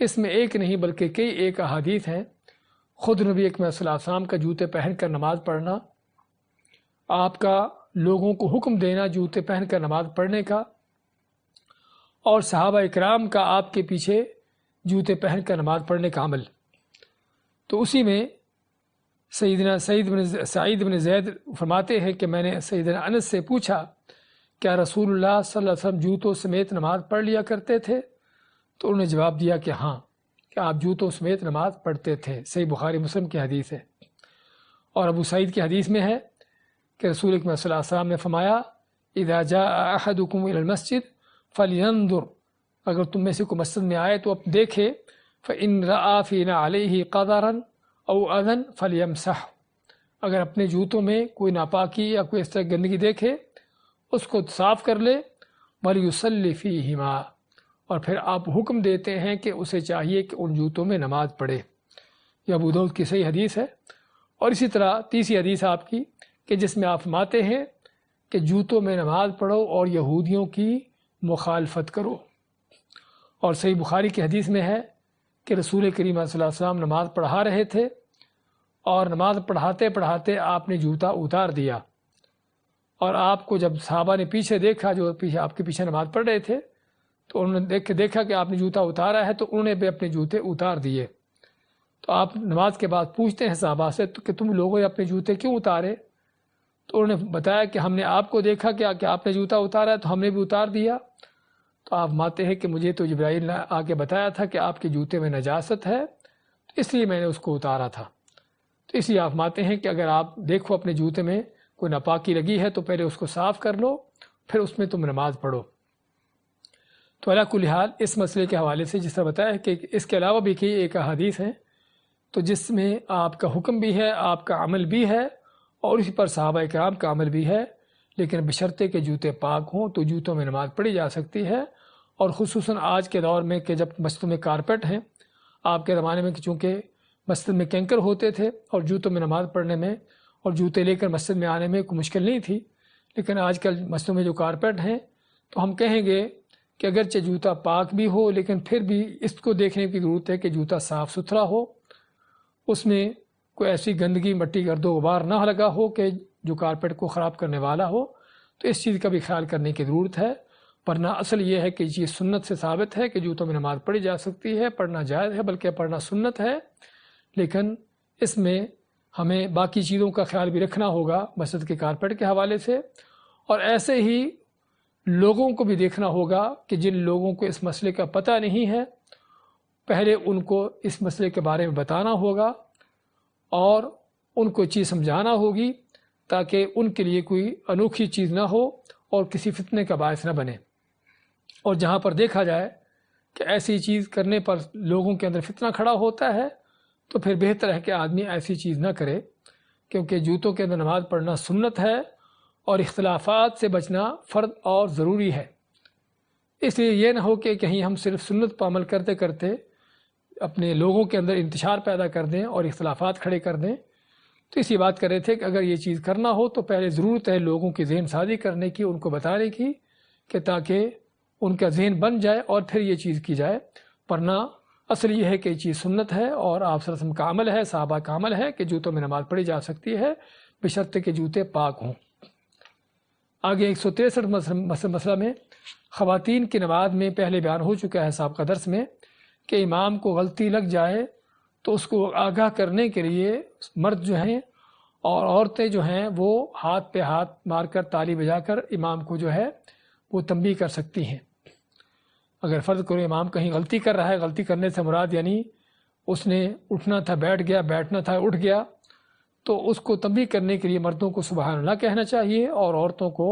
اس میں ایک نہیں بلکہ کئی ایک احادیث ہیں۔ خود نبی اکرم صلی اللہ علیہ وسلم کا جوتے پہن کر نماز پڑھنا، آپ کا لوگوں کو حکم دینا جوتے پہن کر نماز پڑھنے کا، اور صحابہ اکرام کا آپ کے پیچھے جوتے پہن کر نماز پڑھنے کا عمل۔ تو اسی میں سیدنا سعید بن زید فرماتے ہیں کہ میں نے سیدنا انس سے پوچھا کیا رسول اللہ صلی اللہ علیہ وسلم جوتوں سمیت نماز پڑھ لیا کرتے تھے؟ تو انہوں نے جواب دیا کہ ہاں، کہ آپ جوتوں سمیت نماز پڑھتے تھے۔ صحیح بخاری مسلم کی حدیث ہے۔ اور ابو سعید کی حدیث میں ہے کہ رسول اکرم صلی اللہ علیہ وسلم نے فرمایا اذا جاء احدکم الى المسجد فلینظر، اگر تم میں سے کوئی مسجد میں آئے تو اب دیکھے، فإن رأى فی نعلیہ قذرا او اذى فلیمسح، اگر اپنے جوتوں میں کوئی ناپاکی یا کوئی اس طرح گندگی دیکھے اس کو صاف کر لے، ولیصلی فیہما، اور پھر آپ حکم دیتے ہیں کہ اسے چاہیے کہ ان جوتوں میں نماز پڑھے۔ یہ ابو داؤد کی صحیح حدیث ہے۔ اور اسی طرح تیسری حدیث آپ کی کہ جس میں آپ فرماتے ہیں کہ جوتوں میں نماز پڑھو اور یہودیوں کی مخالفت کرو۔ اور صحیح بخاری کی حدیث میں ہے کہ رسول کریم صلی اللہ علیہ وسلم نماز پڑھا رہے تھے، اور نماز پڑھاتے پڑھاتے آپ نے جوتا اتار دیا، اور آپ کو جب صحابہ نے پیچھے دیکھا جو پیچھے آپ کے پیچھے نماز پڑھ رہے تھے، تو انہوں نے دیکھا کہ آپ نے جوتا اتارا ہے، تو انہوں نے بھی اپنے جوتے اتار دیے۔ تو آپ نماز کے بعد پوچھتے ہیں صحابہ سے کہ تم لوگوں نے اپنے جوتے کیوں اتارے؟ تو انہوں نے بتایا کہ ہم نے آپ کو دیکھا کہ آپ نے جوتا اتارا ہے تو ہم نے بھی اتار دیا۔ تو آپ ماتے ہیں کہ مجھے تو جبرائیل نے آ کے بتایا تھا کہ آپ کے جوتے میں نجاست ہے، تو اس لیے میں نے اس کو اتارا تھا۔ تو اس لیے آپ ماتے ہیں کہ اگر آپ دیکھو اپنے جوتے میں کوئی ناپاکی لگی ہے تو پہلے اس کو صاف کر لو، پھر اس میں تم نماز پڑھو۔ تو علی کل حال اس مسئلے کے حوالے سے جس طرح بتایا ہے کہ اس کے علاوہ بھی کئی ایک احادیث ہیں تو جس میں آپ کا حکم بھی ہے، آپ کا عمل بھی ہے، اور اسی پر صحابہ کرام کا عمل بھی ہے، لیکن بشرطے کہ جوتے پاک ہوں تو جوتوں میں نماز پڑھی جا سکتی ہے۔ اور خصوصاً آج کے دور میں کہ جب مسجد میں کارپیٹ ہیں، آپ کے زمانے میں کہ چونکہ مسجد میں کینکر ہوتے تھے اور جوتوں میں نماز پڑھنے میں اور جوتے لے کر مسجد میں آنے میں کوئی مشکل نہیں تھی، لیکن آج کل مسجدوں میں جو کارپیٹ ہیں تو ہم کہیں گے کہ اگرچہ جوتا پاک بھی ہو لیکن پھر بھی اس کو دیکھنے کی ضرورت ہے کہ جوتا صاف ستھرا ہو، اس میں کوئی ایسی گندگی مٹی گرد و غبار نہ لگا ہو کہ جو کارپیٹ کو خراب کرنے والا ہو، تو اس چیز کا بھی خیال کرنے کی ضرورت ہے۔ پڑھنا اصل یہ ہے کہ یہ سنت سے ثابت ہے کہ جوتوں میں نماز پڑھی جا سکتی ہے، پڑھنا جائز ہے، بلکہ پڑھنا سنت ہے، لیکن اس میں ہمیں باقی چیزوں کا خیال بھی رکھنا ہوگا مسجد کے کارپیٹ کے حوالے سے، اور ایسے ہی لوگوں کو بھی دیکھنا ہوگا کہ جن لوگوں کو اس مسئلے کا پتہ نہیں ہے پہلے ان کو اس مسئلے کے بارے میں بتانا ہوگا اور ان کو چیز سمجھانا ہوگی تاکہ ان کے لیے کوئی انوکھی چیز نہ ہو اور کسی فتنے کا باعث نہ بنے۔ اور جہاں پر دیکھا جائے کہ ایسی چیز کرنے پر لوگوں کے اندر فتنہ کھڑا ہوتا ہے تو پھر بہتر ہے کہ آدمی ایسی چیز نہ کرے، کیونکہ جوتوں کے اندر نماز پڑھنا سنت ہے اور اختلافات سے بچنا فرض اور ضروری ہے۔ اس لیے یہ نہ ہو کہ کہیں ہم صرف سنت پر عمل کرتے کرتے اپنے لوگوں کے اندر انتشار پیدا کر دیں اور اختلافات کھڑے کر دیں۔ تو اسی بات کر رہے تھے کہ اگر یہ چیز کرنا ہو تو پہلے ضرورت ہے لوگوں کی ذہن سازی کرنے کی، ان کو بتانے کی، کہ تاکہ ان کا ذہن بن جائے اور پھر یہ چیز کی جائے۔ ورنہ اصل یہ ہے کہ یہ چیز سنت ہے اور آپ صلی اللہ علیہ وسلم کا عمل ہے، صحابہ کا عمل ہے کہ جوتوں میں نماز پڑھی جا سکتی ہے بشرط کہ جوتے پاک ہوں۔ آگے 163 مسئلہ میں خواتین کی نماز میں پہلے بیان ہو چکا ہے سابقہ درس میں کہ امام کو غلطی لگ جائے تو اس کو آگاہ کرنے کے لیے مرد جو ہیں اور عورتیں جو ہیں وہ ہاتھ پہ ہاتھ مار کر تالی بجا کر امام کو جو ہے وہ تنبیہ کر سکتی ہیں۔ اگر فرض کرو امام کہیں غلطی کر رہا ہے، غلطی کرنے سے مراد یعنی اس نے اٹھنا تھا بیٹھ گیا، بیٹھنا تھا اٹھ گیا، تو اس کو تنبیہ کرنے کے لیے مردوں کو سبحان اللہ کہنا چاہیے اور عورتوں کو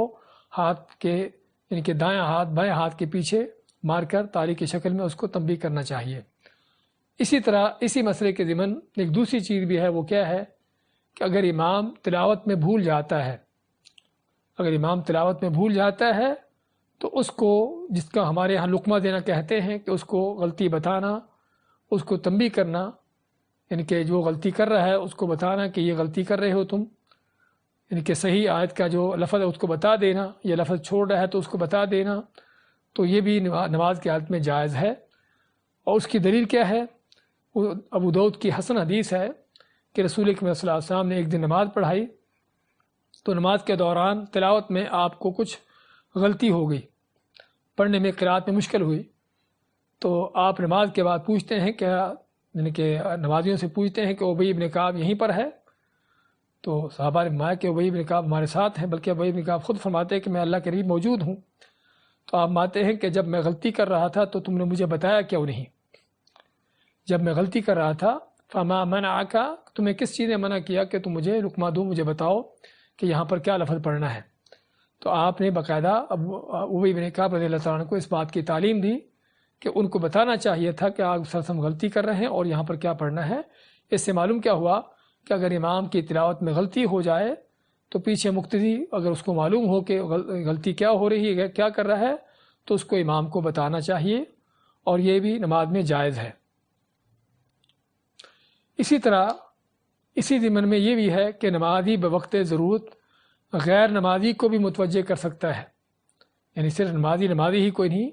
ہاتھ کے یعنی کہ دائیں ہاتھ بائیں ہاتھ کے پیچھے مار کر تالی کی شکل میں اس کو تنبیہ کرنا چاہیے۔ اسی طرح اسی مسئلے کے ضمن ایک دوسری چیز بھی ہے، وہ کیا ہے کہ اگر امام تلاوت میں بھول جاتا ہے، اگر امام تلاوت میں بھول جاتا ہے تو اس کو، جس کا ہمارے ہاں لقمہ دینا کہتے ہیں، کہ اس کو غلطی بتانا، اس کو تنبیہ کرنا، یعنی کہ جو غلطی کر رہا ہے اس کو بتانا کہ یہ غلطی کر رہے ہو تم، یعنی کہ صحیح آیت کا جو لفظ ہے اس کو بتا دینا، یہ لفظ چھوڑ رہا ہے تو اس کو بتا دینا، تو یہ بھی نماز کی حالت میں جائز ہے۔ اور اس کی دلیل کیا ہے؟ وہ ابو داؤد کی حسن حدیث ہے کہ رسول اکرم صلی اللہ علیہ وسلم نے ایک دن نماز پڑھائی تو نماز کے دوران تلاوت میں آپ کو کچھ غلطی ہو گئی، پڑھنے میں قرات میں مشکل ہوئی، تو آپ نماز کے بعد پوچھتے ہیں کیا، یعنی کہ نمازیوں سے پوچھتے ہیں کہ ابی بن کعب یہیں پر ہے؟ تو صحابہ نے فرمایا کہ ابی بن کعب ہمارے ساتھ ہیں، بلکہ ابی بن کعب خود فرماتے ہیں کہ میں اللہ کے قریب موجود ہوں۔ تو آپ مانتے ہیں کہ جب میں غلطی کر رہا تھا تو تم نے مجھے بتایا کیوں نہیں؟ جب میں غلطی کر رہا تھا فما منعک، تمہیں کس چیز نے منع کیا کہ تم مجھے رکما دو، مجھے بتاؤ کہ یہاں پر کیا لفظ پڑھنا ہے؟ تو آپ نے باقاعدہ ابی بن کعب رضی اللہ تعالیٰ عنہ کو اس بات کی تعلیم دی کہ ان کو بتانا چاہیے تھا کہ آپ سرسم غلطی کر رہے ہیں اور یہاں پر کیا پڑھنا ہے۔ اس سے معلوم کیا ہوا کہ اگر امام کی تلاوت میں غلطی ہو جائے تو پیچھے مقتدی اگر اس کو معلوم ہو کہ غلطی کیا ہو رہی ہے، کیا کر رہا ہے، تو اس کو امام کو بتانا چاہیے، اور یہ بھی نماز میں جائز ہے۔ اسی طرح اسی ضمن میں یہ بھی ہے کہ نمازی بوقت ضرورت غیر نمازی کو بھی متوجہ کر سکتا ہے، یعنی صرف نمازی ہی کوئی نہیں،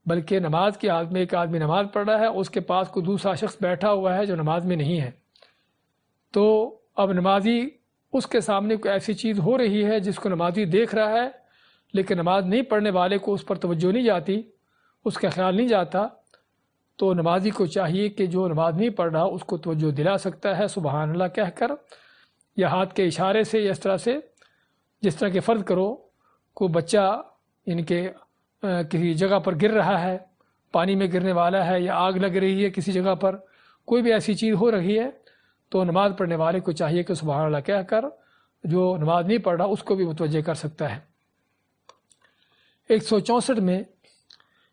بلکہ نماز کی حالت میں ایک آدمی نماز پڑھ رہا ہے، اس کے پاس کوئی دوسرا شخص بیٹھا ہوا ہے جو نماز میں نہیں ہے، تو اب نمازی اس کے سامنے کوئی ایسی چیز ہو رہی ہے جس کو نمازی دیکھ رہا ہے، لیکن نماز نہیں پڑھنے والے کو اس پر توجہ نہیں جاتی، اس کا خیال نہیں جاتا، تو نمازی کو چاہیے کہ جو نماز نہیں پڑھ رہا اس کو توجہ دلا سکتا ہے سبحان اللہ کہہ کر، یا ہاتھ کے اشارے سے، یا اس طرح سے، جس طرح کہ فرض کرو کوئی بچہ یعنی کہ کسی جگہ پر گر رہا ہے، پانی میں گرنے والا ہے، یا آگ لگ رہی ہے کسی جگہ پر، کوئی بھی ایسی چیز ہو رہی ہے، تو نماز پڑھنے والے کو چاہیے کہ سبحان اللہ کہہ کر جو نماز نہیں پڑھ رہا اس کو بھی متوجہ کر سکتا ہے۔ 164 میں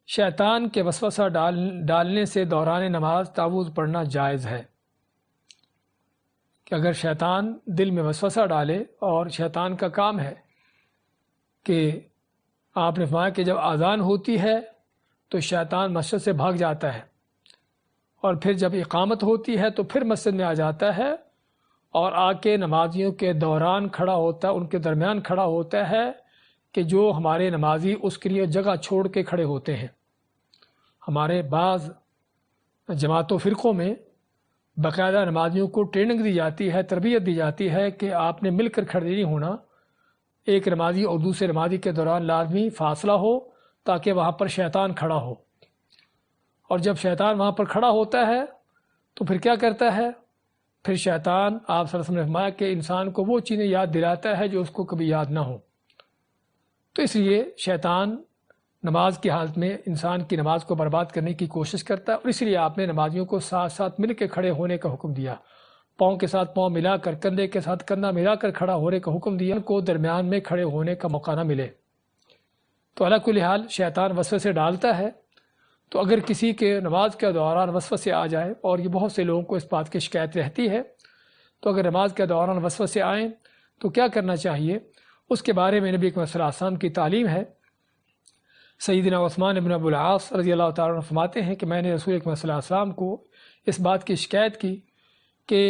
شیطان کے وسوسہ ڈالنے سے دوران نماز تعوذ پڑھنا جائز ہے، کہ اگر شیطان دل میں وسوسہ ڈالے، اور شیطان کا کام ہے کہ آپ نے فرمایا کہ جب اذان ہوتی ہے تو شیطان مسجد سے بھاگ جاتا ہے، اور پھر جب اقامت ہوتی ہے تو پھر مسجد میں آ جاتا ہے اور آ کے نمازیوں کے دوران کھڑا ہوتا ہے، ان کے درمیان کھڑا ہوتا ہے کہ جو ہمارے نمازی اس کے لیے جگہ چھوڑ کے کھڑے ہوتے ہیں۔ ہمارے بعض جماعت و فرقوں میں باقاعدہ نمازیوں کو ٹریننگ دی جاتی ہے، تربیت دی جاتی ہے کہ آپ نے مل کر کھڑے نہیں ہونا، ایک نمازی اور دوسرے نمازی کے دوران لازمی فاصلہ ہو تاکہ وہاں پر شیطان کھڑا ہو، اور جب شیطان وہاں پر کھڑا ہوتا ہے تو پھر کیا کرتا ہے؟ پھر شیطان، آپ صلی اللہ علیہ وسلم نے فرمایا کہ انسان کو وہ چیزیں یاد دلاتا ہے جو اس کو کبھی یاد نہ ہو۔ تو اس لیے شیطان نماز کی حالت میں انسان کی نماز کو برباد کرنے کی کوشش کرتا ہے، اور اس لیے آپ نے نمازیوں کو ساتھ ساتھ مل کے کھڑے ہونے کا حکم دیا، پاؤں کے ساتھ پاؤں ملا کر، کندھے کے ساتھ کندھا ملا کر کھڑا ہونے کا حکم دیا، کو درمیان میں کھڑے ہونے کا موقع نہ ملے۔ تو علی کل حال شیطان وسوسے ڈالتا ہے، تو اگر کسی کے نماز کے دوران وسوسے آ جائے، اور یہ بہت سے لوگوں کو اس بات کی شکایت رہتی ہے، تو اگر نماز کے دوران وسوسے آئیں تو کیا کرنا چاہیے؟ اس کے بارے میں نبی اکرم صلی اللہ علیہ وسلم کی تعلیم ہے۔ سیدنا عثمان بن ابو العاص رضی اللہ تعالیٰ عنہ فرماتے ہیں کہ میں نے رسول اکرم صلی اللہ علیہ وسلم کو اس بات کی شکایت کی کہ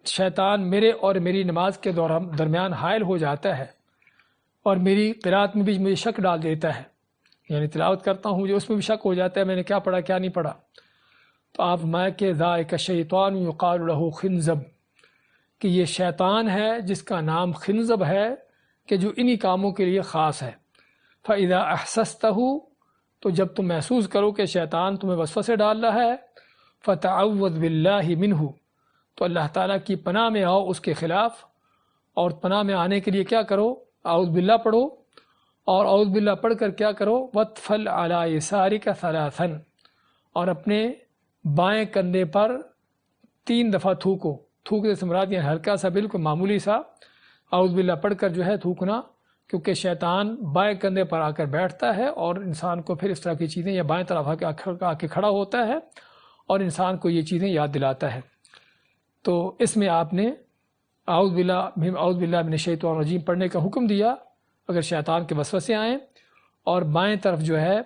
شیطان میرے اور میری نماز کے درمیان حائل ہو جاتا ہے، اور میری قرات میں بھی مجھے شک ڈال دیتا ہے، یعنی تلاوت کرتا ہوں جو اس میں بھی شک ہو جاتا ہے میں نے کیا پڑھا کیا نہیں پڑھا۔ تو آپ فرمایا کہ ذالک الشیطان یقال له خنزب، کہ یہ شیطان ہے جس کا نام خنزب ہے، کہ جو انہی کاموں کے لیے خاص ہے۔ فَإِذَا أَحْسَسْتَهُ، تو جب تم محسوس کرو کہ شیطان تمہیں وسوسے ڈال رہا ہے، فَتَعَوَّذْ بِاللَّهِ مِنْهُ، تو اللہ تعالیٰ کی پناہ میں آؤ اس کے خلاف، اور پناہ میں آنے کے لیے کیا کرو؟ اعوذ باللہ پڑھو، اور اعوذ باللہ پڑھ کر کیا کرو؟ وَتْفَلْ عَلَى يَسَارِكَ ثَلَاثًا، اور اپنے بائیں کندھے پر 3 دفعہ تھوکو۔ تھوکنے سے مراد یعنی ہلکا سا، بالکل معمولی سا اعوذ باللہ پڑھ کر جو ہے تھوکنا، کیونکہ شیطان بائیں کندھے پر آ کر بیٹھتا ہے اور انسان کو پھر اس طرح کی چیزیں، یا بائیں طرف آ کے کھڑا ہوتا ہے اور انسان کو یہ چیزیں یاد دلاتا ہے۔ تو اس میں آپ نے اعوذ باللہ من الشیطان الرجیم پڑھنے کا حکم دیا اگر شیطان کے وسوسے آئیں، اور بائیں طرف جو ہے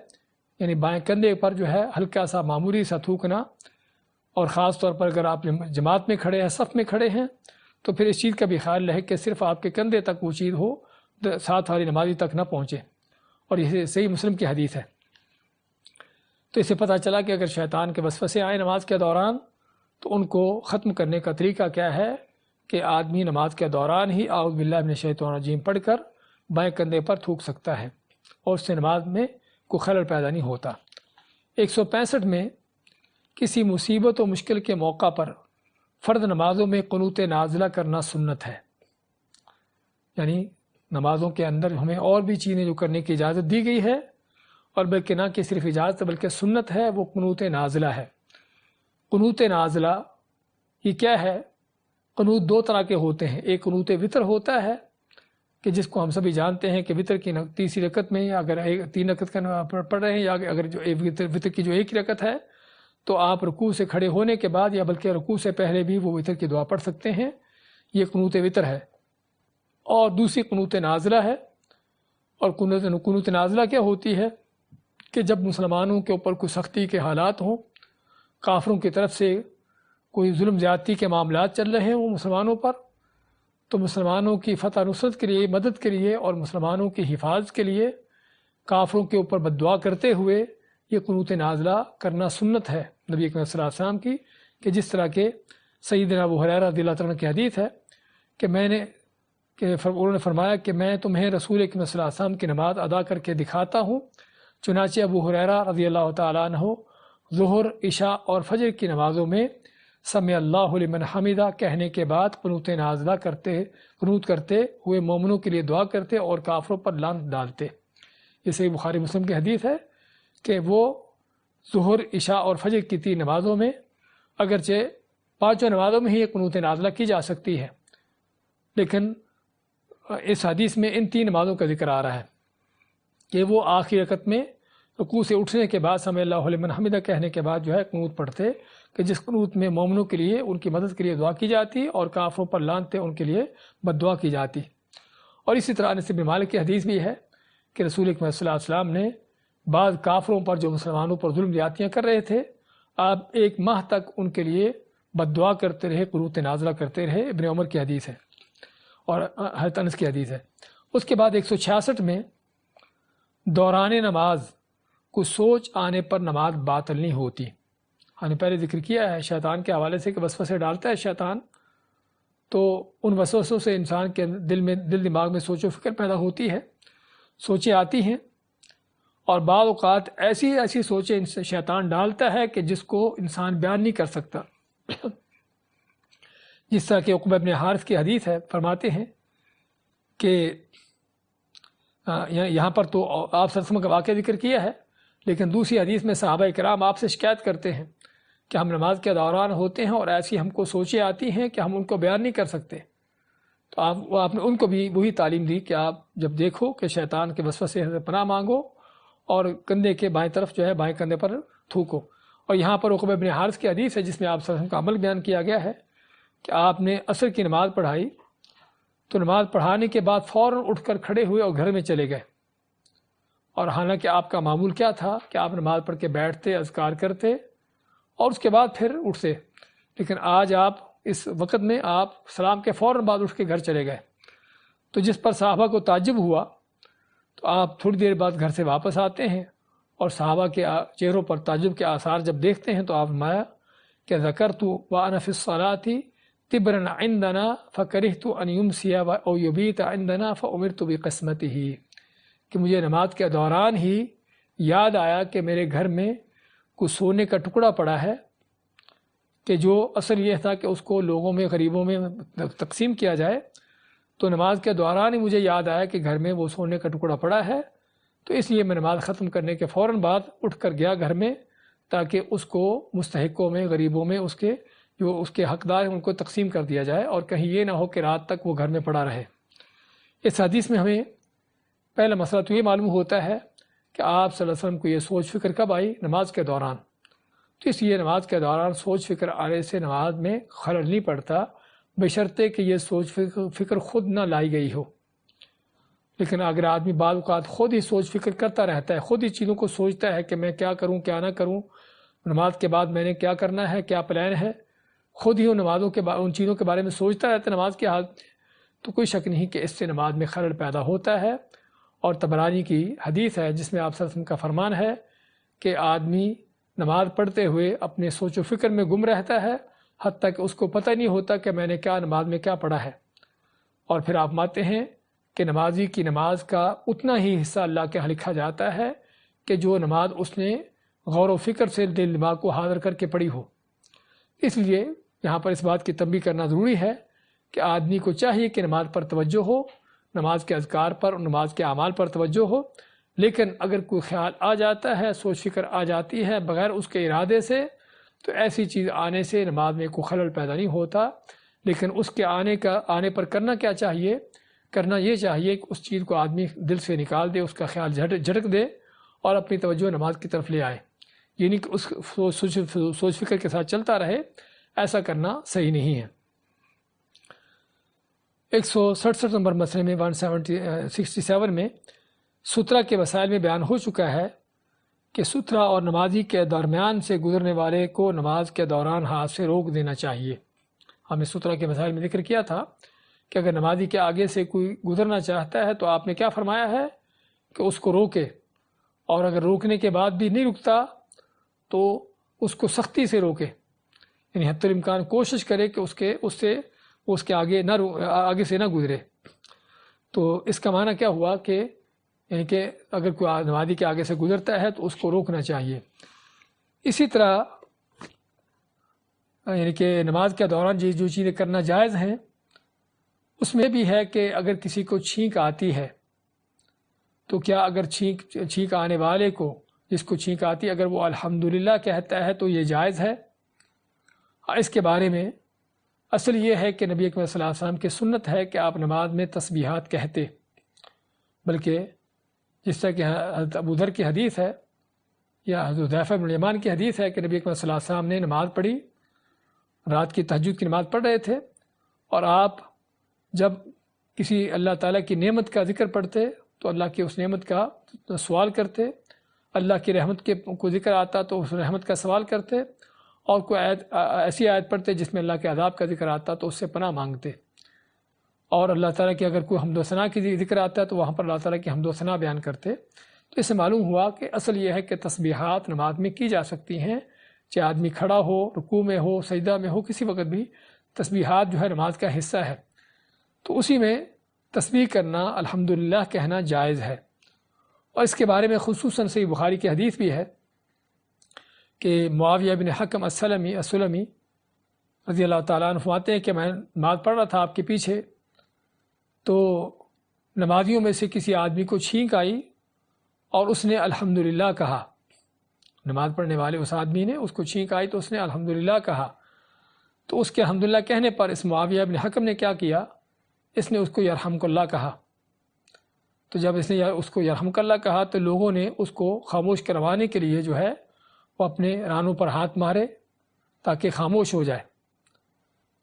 یعنی بائیں کندھے پر جو ہے ہلکا سا معمولی سا تھوکنا، اور خاص طور پر اگر آپ جماعت میں کھڑے ہیں، صف میں کھڑے ہیں، تو پھر اس چیز کا بھی خیال رہے کہ صرف آپ کے کندھے تک وہ چیز ہو، ساتھ والی نمازی تک نہ پہنچے، اور یہ صحیح مسلم کی حدیث ہے۔ تو اس سے پتہ چلا کہ اگر شیطان کے وسوسے آئیں نماز کے دوران تو ان کو ختم کرنے کا طریقہ کیا ہے کہ آدمی نماز کے دوران ہی اعوذ باللہ من الشیطان الرجیم پڑھ کر بائیں کندھے پر تھوک سکتا ہے، اور اس سے نماز میں کوئی خلل پیدا نہیں ہوتا۔ 165 میں کسی مصیبت و مشکل کے موقع پر فرض نمازوں میں قنوت نازلہ کرنا سنت ہے، یعنی نمازوں کے اندر ہمیں اور بھی چیزیں جو کرنے کی اجازت دی گئی ہے، اور بلکہ نہ کہ صرف اجازت بلکہ سنت ہے، وہ قنوت نازلہ ہے۔ قنوت نازلہ یہ کیا ہے؟ قنوت 2 طرح کے ہوتے ہیں، ایک قنوت وطر ہوتا ہے کہ جس کو ہم سبھی جانتے ہیں کہ وطر کی تیسری رکعت میں اگر 3 رکعت کا پڑھ رہے ہیں، یا اگر جو وطر کی جو 1 رکعت ہے تو آپ رکوع سے کھڑے ہونے کے بعد یا بلکہ رکوع سے پہلے بھی وہ وطر کی دعا پڑھ سکتے ہیں، یہ قنوت وطر ہے۔ اور دوسری قنوت نازلہ ہے، اور قنوت نازلہ کیا ہوتی ہے کہ جب مسلمانوں کے اوپر کوئی سختی کے حالات ہوں، کافروں کی طرف سے کوئی ظلم زیادتی کے معاملات چل رہے ہوں مسلمانوں پر، تو مسلمانوں کی فتح نصرت کے لیے، مدد کے لیے اور مسلمانوں کی حفاظت کے لیے کافروں کے اوپر بد دعا کرتے ہوئے یہ قنوت نازلہ کرنا سنت ہے نبی اکرم صلی اللہ علیہ وسلم کی، کہ جس طرح کہ سیدنا ابو ہریرہ رضی اللہ عنہ کی حدیث ہے کہ انہوں نے فرمایا کہ میں تمہیں رسول اکرم صلی اللہ علیہ وسلم کی نماز ادا کر کے دکھاتا ہوں۔ چنانچہ ابو ہریرہ رضی اللہ تعالیٰ عنہ ظہر، عشاء اور فجر کی نمازوں میں سمع اللہ لمن حمدہ کہنے کے بعد قنوت نازلہ قنوت کرتے ہوئے مومنوں کے لیے دعا کرتے اور کافروں پر لعنت ڈالتے۔ یہ صحیح بخاری مسلم کی حدیث ہے کہ وہ ظہر، عشاء اور فجر کی 3 نمازوں میں، اگرچہ 5 نمازوں میں ہی یہ قنوت نازلہ کی جا سکتی ہے، لیکن اس حدیث میں ان 3 نمازوں کا ذکر آ رہا ہے کہ وہ آخری رکعت میں رکوع سے اٹھنے کے بعد سمع اللہ لمن حمدہ کہنے کے بعد جو ہے قنوت پڑھتے، کہ جس قنوت میں مومنوں کے لیے ان کی مدد کے لیے دعا کی جاتی اور کافروں پر لعنت ان کے لیے بد دعا کی جاتی۔ اور اسی طرح انس بن مالک کی حدیث بھی ہے کہ رسول اکرم صلی اللہ علیہ وسلم نے بعض کافروں پر جو مسلمانوں پر ظلم زیادتیاں کر رہے تھے، آپ 1 ماہ تک ان کے لیے بد دعا کرتے رہے، قنوت نازلہ کرتے رہے۔ ابن عمر کی حدیث ہے اور حضرت انس کی حدیث ہے۔ اس کے بعد 166 میں دوران نماز کو سوچ آنے پر نماز باطل نہیں ہوتی۔ ہم نے پہلے ذکر کیا ہے شیطان کے حوالے سے کہ وسوسے ڈالتا ہے شیطان، تو ان وسوسوں سے انسان کے دل دماغ میں سوچ و فکر پیدا ہوتی ہے، سوچیں آتی ہیں، اور بعض اوقات ایسی سوچیں شیطان ڈالتا ہے کہ جس کو انسان بیان نہیں کر سکتا۔ جس طرح کہ عقبہ بن حارث کی حدیث ہے، فرماتے ہیں کہ یہاں پر تو آپ صلی اللہ علیہ وسلم کا واقعہ ذکر کیا ہے، لیکن دوسری حدیث میں صحابہ کرام آپ سے شکایت کرتے ہیں کہ ہم نماز کے دوران ہوتے ہیں اور ایسی ہم کو سوچیں آتی ہیں کہ ہم ان کو بیان نہیں کر سکتے۔ تو آپ نے ان کو بھی وہی تعلیم دی کہ آپ جب دیکھو کہ شیطان کے وسوسے سے پناہ مانگو اور کندھے کے بائیں طرف جو ہے بائیں کندھے پر تھوکو۔ اور یہاں پر عقبہ بن حارث کی حدیث ہے جس میں آپ صلی اللہ علیہ وسلم کا عمل بیان کیا گیا ہے کہ آپ نے عصر کی نماز پڑھائی، تو نماز پڑھانے کے بعد فوراً اٹھ کر کھڑے ہوئے اور گھر میں چلے گئے، اور حالانکہ آپ کا معمول کیا تھا کہ آپ نماز پڑھ کے بیٹھتے، اذکار کرتے اور اس کے بعد پھر اٹھتے، لیکن آج آپ اس وقت میں آپ سلام کے فوراً بعد اٹھ کے گھر چلے گئے۔ تو جس پر صحابہ کو تعجب ہوا، تو آپ تھوڑی دیر بعد گھر سے واپس آتے ہیں اور صحابہ کے چہروں پر تعجب کے آثار جب دیکھتے ہیں تو آپ فرمایا کہ ذکرت وانا فی الصلاۃ طبرا عندنا فکرہت ان یمسی او یبیت عندنا فامرت بقسمتہ، کہ مجھے نماز کے دوران ہی یاد آیا کہ میرے گھر میں کچھ سونے کا ٹکڑا پڑا ہے، کہ جو اصل یہ تھا کہ اس کو لوگوں میں غریبوں میں تقسیم کیا جائے، تو نماز کے دوران ہی مجھے یاد آیا کہ گھر میں وہ سونے کا ٹکڑا پڑا ہے، تو اس لیے میں نماز ختم کرنے کے فوراً بعد اٹھ کر گیا گھر میں، تاکہ اس کو مستحقوں میں غریبوں میں اس کے جو اس کے حقدار ہیں ان کو تقسیم کر دیا جائے، اور کہیں یہ نہ ہو کہ رات تک وہ گھر میں پڑا رہے۔ اس حدیث میں ہمیں پہلا مسئلہ تو یہ معلوم ہوتا ہے کہ آپ صلی اللہ علیہ وسلم کو یہ سوچ فکر کب آئی؟ نماز کے دوران۔ تو اس لیے نماز کے دوران سوچ فکر آنے سے نماز میں خلل نہیں پڑتا، بشرطے کہ یہ سوچ فکر خود نہ لائی گئی ہو۔ لیکن اگر آدمی بعض اوقات خود ہی سوچ فکر کرتا رہتا ہے، خود ہی چیزوں کو سوچتا ہے کہ میں کیا کروں کیا نہ کروں، نماز کے بعد میں نے کیا کرنا ہے، کیا پلان ہے، خود ہی ان چیزوں کے بارے میں سوچتا رہتا ہے نماز کے حال، تو کوئی شک نہیں کہ اس سے نماز میں خلل پیدا ہوتا ہے۔ اور طبرانی کی حدیث ہے جس میں آپ صلی اللہ علیہ وسلم کا فرمان ہے کہ آدمی نماز پڑھتے ہوئے اپنے سوچ و فکر میں گم رہتا ہے، حتیٰ کہ اس کو پتہ نہیں ہوتا کہ میں نے کیا نماز میں کیا پڑھا ہے۔ اور پھر آپ مانتے ہیں کہ نمازی کی نماز کا اتنا ہی حصہ اللہ کے ہاں لکھا جاتا ہے کہ جو نماز اس نے غور و فکر سے دل دماغ کو حاضر کر کے پڑھی ہو۔ اس لیے یہاں پر اس بات کی تنبیہ کرنا ضروری ہے کہ آدمی کو چاہیے کہ نماز پر توجہ ہو، نماز کے اذکار پر اور نماز کے اعمال پر توجہ ہو، لیکن اگر کوئی خیال آ جاتا ہے، سوچ فکر آ جاتی ہے بغیر اس کے ارادے سے، تو ایسی چیز آنے سے نماز میں کوئی خلل پیدا نہیں ہوتا۔ لیکن اس کے آنے پر کرنا کیا چاہیے؟ کرنا یہ چاہیے کہ اس چیز کو آدمی دل سے نکال دے، اس کا خیال جھٹک دے اور اپنی توجہ نماز کی طرف لے آئے، یعنی کہ اس سوچ فکر کے ساتھ چلتا رہے، ایسا کرنا صحیح نہیں ہے۔ 167 نمبر مسئلے میں 167 میں سترہ کے وسائل میں بیان ہو چکا ہے کہ سترہ اور نمازی کے درمیان سے گزرنے والے کو نماز کے دوران ہاتھ سے روک دینا چاہیے۔ ہم نے سترہ کے وسائل میں ذکر کیا تھا کہ اگر نمازی کے آگے سے کوئی گزرنا چاہتا ہے تو آپ نے کیا فرمایا ہے کہ اس کو روکے، اور اگر روکنے کے بعد بھی نہیں رکتا تو اس کو سختی سے روکے، یعنی حتی الامکان کوشش کرے کہ اس کے آگے سے نہ گزرے۔ تو اس کا معنی کیا ہوا کہ یعنی کہ اگر کوئی نمازی کے آگے سے گزرتا ہے تو اس کو روکنا چاہیے۔ اسی طرح یعنی کہ نماز کے دوران جو چیزیں کرنا جائز ہیں اس میں بھی ہے کہ اگر کسی کو چھینک آتی ہے تو کیا اگر چھینک آنے والے کو، جس کو چھینک آتی ہے، اگر وہ الحمدللہ کہتا ہے تو یہ جائز ہے۔ اس کے بارے میں اصل یہ ہے کہ نبی اکرم صلی اللہ علیہ وسلم کی سنت ہے کہ آپ نماز میں تسبیحات کہتے، بلکہ جس طرح کہ حضرت ابو ذر کی حدیث ہے یا حضرت حذیفہ بن الیمان کی حدیث ہے کہ نبی اکرم صلی اللہ علیہ وسلم نے نماز پڑھی، رات کی تہجد کی نماز پڑھ رہے تھے، اور آپ جب کسی اللہ تعالیٰ کی نعمت کا ذکر پڑھتے تو اللہ کی اس نعمت کا سوال کرتے، اللہ کی رحمت کے کو ذکر آتا تو اس رحمت کا سوال کرتے، اور کوئی ایسی آیت پڑھتے جس میں اللہ کے عذاب کا ذکر آتا تو اس سے پناہ مانگتے، اور اللہ تعالیٰ کی اگر کوئی حمد و ثنا کی ذکر آتا ہے تو وہاں پر اللہ تعالیٰ کی حمد و ثنا بیان کرتے۔ تو اس سے معلوم ہوا کہ اصل یہ ہے کہ تسبیحات نماز میں کی جا سکتی ہیں، چاہے آدمی کھڑا ہو، رکوع میں ہو، سجدہ میں ہو، کسی وقت بھی تسبیحات جو ہے نماز کا حصہ ہے۔ تو اسی میں تسبیح کرنا الحمدللہ کہنا جائز ہے۔ اور اس کے بارے میں خصوصاً صحیح بخاری کی حدیث بھی ہے کہ معاویہ بن حکم السلمی رضی اللہ تعالیٰ عنہ فرماتے ہیں کہ میں نماز پڑھ رہا تھا آپ کے پیچھے، تو نمازیوں میں سے کسی آدمی کو چھینک آئی اور اس نے الحمدللہ کہا۔ نماز پڑھنے والے اس آدمی نے، اس کو چھینک آئی تو اس نے الحمدللہ کہا۔ تو اس کے الحمدللہ کہنے پر اس معاویہ بن حکم نے کیا کیا، اس نے اس کو یرحمک اللہ کہا۔ تو جب اس نے اس کو یرحمک اللہ کہا تو لوگوں نے اس کو خاموش کروانے کے لیے جو ہے وہ اپنے رانوں پر ہاتھ مارے تاکہ خاموش ہو جائے۔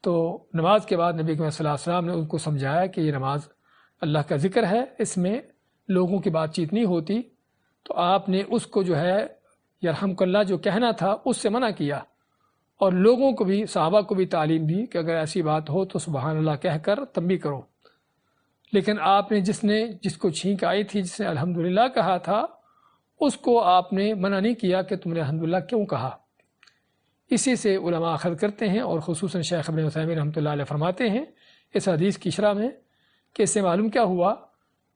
تو نماز کے بعد نبی کریم صلی اللہ علیہ وسلم نے ان کو سمجھایا کہ یہ نماز اللہ کا ذکر ہے، اس میں لوگوں کی بات چیت نہیں ہوتی۔ تو آپ نے اس کو جو ہے یرحمک اللہ جو کہنا تھا اس سے منع کیا، اور لوگوں کو بھی، صحابہ کو بھی تعلیم دی کہ اگر ایسی بات ہو تو سبحان اللہ کہہ کر تنبیہ کرو۔ لیکن آپ نے جس کو چھینک آئی تھی، جس نے الحمدللہ کہا تھا، اس کو آپ نے منع نہیں کیا کہ تم نے الحمدللہ کیوں کہا۔ اسی سے علماء اخذ کرتے ہیں، اور خصوصاً شیخ ابن عثیمین رحمۃ اللہ علیہ فرماتے ہیں اس حدیث کی شرح میں کہ اس سے معلوم کیا ہوا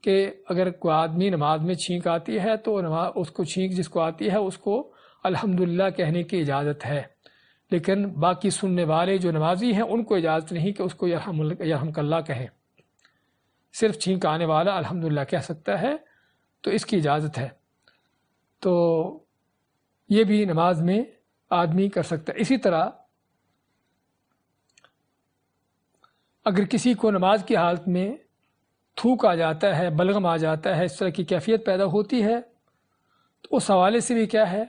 کہ اگر کوئی آدمی نماز میں چھینک آتی ہے تو اس کو چھینک جس کو آتی ہے اس کو الحمدللہ کہنے کی اجازت ہے، لیکن باقی سننے والے جو نمازی ہیں ان کو اجازت نہیں کہ اس کو یرحمک اللہ کہیں۔ صرف چھینک آنے والا الحمدللہ کہہ سکتا ہے، تو اس کی اجازت ہے۔ تو یہ بھی نماز میں آدمی کر سکتا ہے۔ اسی طرح اگر کسی کو نماز کی حالت میں تھوک آ جاتا ہے، بلغم آ جاتا ہے، اس طرح کی کیفیت پیدا ہوتی ہے، تو اس حوالے سے بھی کیا ہے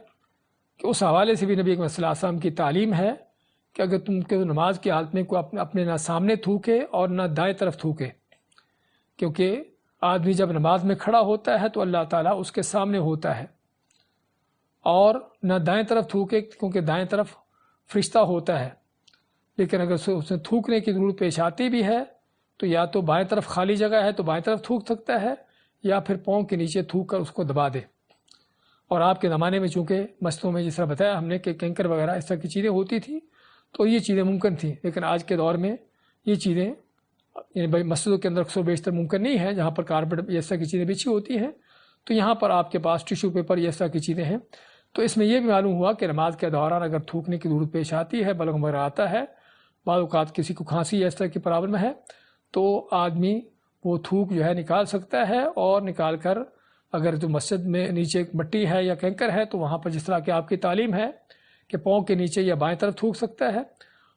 کہ اس حوالے سے بھی نبی صلی اللہ علیہ وسلم کی تعلیم ہے کہ اگر تم کو نماز کی حالت میں کوئی اپنے نہ سامنے تھوکے اور نہ دائیں طرف تھوکے، کیونکہ آدمی جب نماز میں کھڑا ہوتا ہے تو اللہ تعالیٰ اس کے سامنے ہوتا ہے، اور نہ دائیں طرف تھوکے کیونکہ دائیں طرف فرشتہ ہوتا ہے۔ لیکن اگر اس میں تھوکنے کی ضرورت پیش آتی بھی ہے تو یا تو بائیں طرف خالی جگہ ہے تو بائیں طرف تھوک سکتا ہے، یا پھر پاؤں کے نیچے تھوک کر اس کو دبا دے۔ اور آپ کے زمانے میں چونکہ مسجدوں میں جس طرح بتایا ہم نے کہ کینکر وغیرہ اس طرح کی چیزیں ہوتی تھیں تو یہ چیزیں ممکن تھیں، لیکن آج کے دور میں یہ چیزیں یعنی بھائی مسجدوں کے اندر اکثر بیشتر ممکن نہیں ہے، جہاں پر کارپیٹ اس طرح کی چیزیں بچھی ہوتی ہیں، تو یہاں پر آپ کے پاس ٹیشو پیپر یہ اس طرح کی چیزیں ہیں۔ تو اس میں یہ بھی معلوم ہوا کہ نماز کے دوران اگر تھوکنے کی ضرورت پیش آتی ہے، بلغم وغیرہ آتا ہے، بعض اوقات کسی کو کھانسی یا اس طرح کی پرابلم ہے، تو آدمی وہ تھوک جو ہے نکال سکتا ہے، اور نکال کر اگر جو مسجد میں نیچے مٹی ہے یا کینکر ہے تو وہاں پر جس طرح کی آپ کی تعلیم ہے کہ پاؤں کے نیچے یا بائیں طرف تھوک سکتا ہے،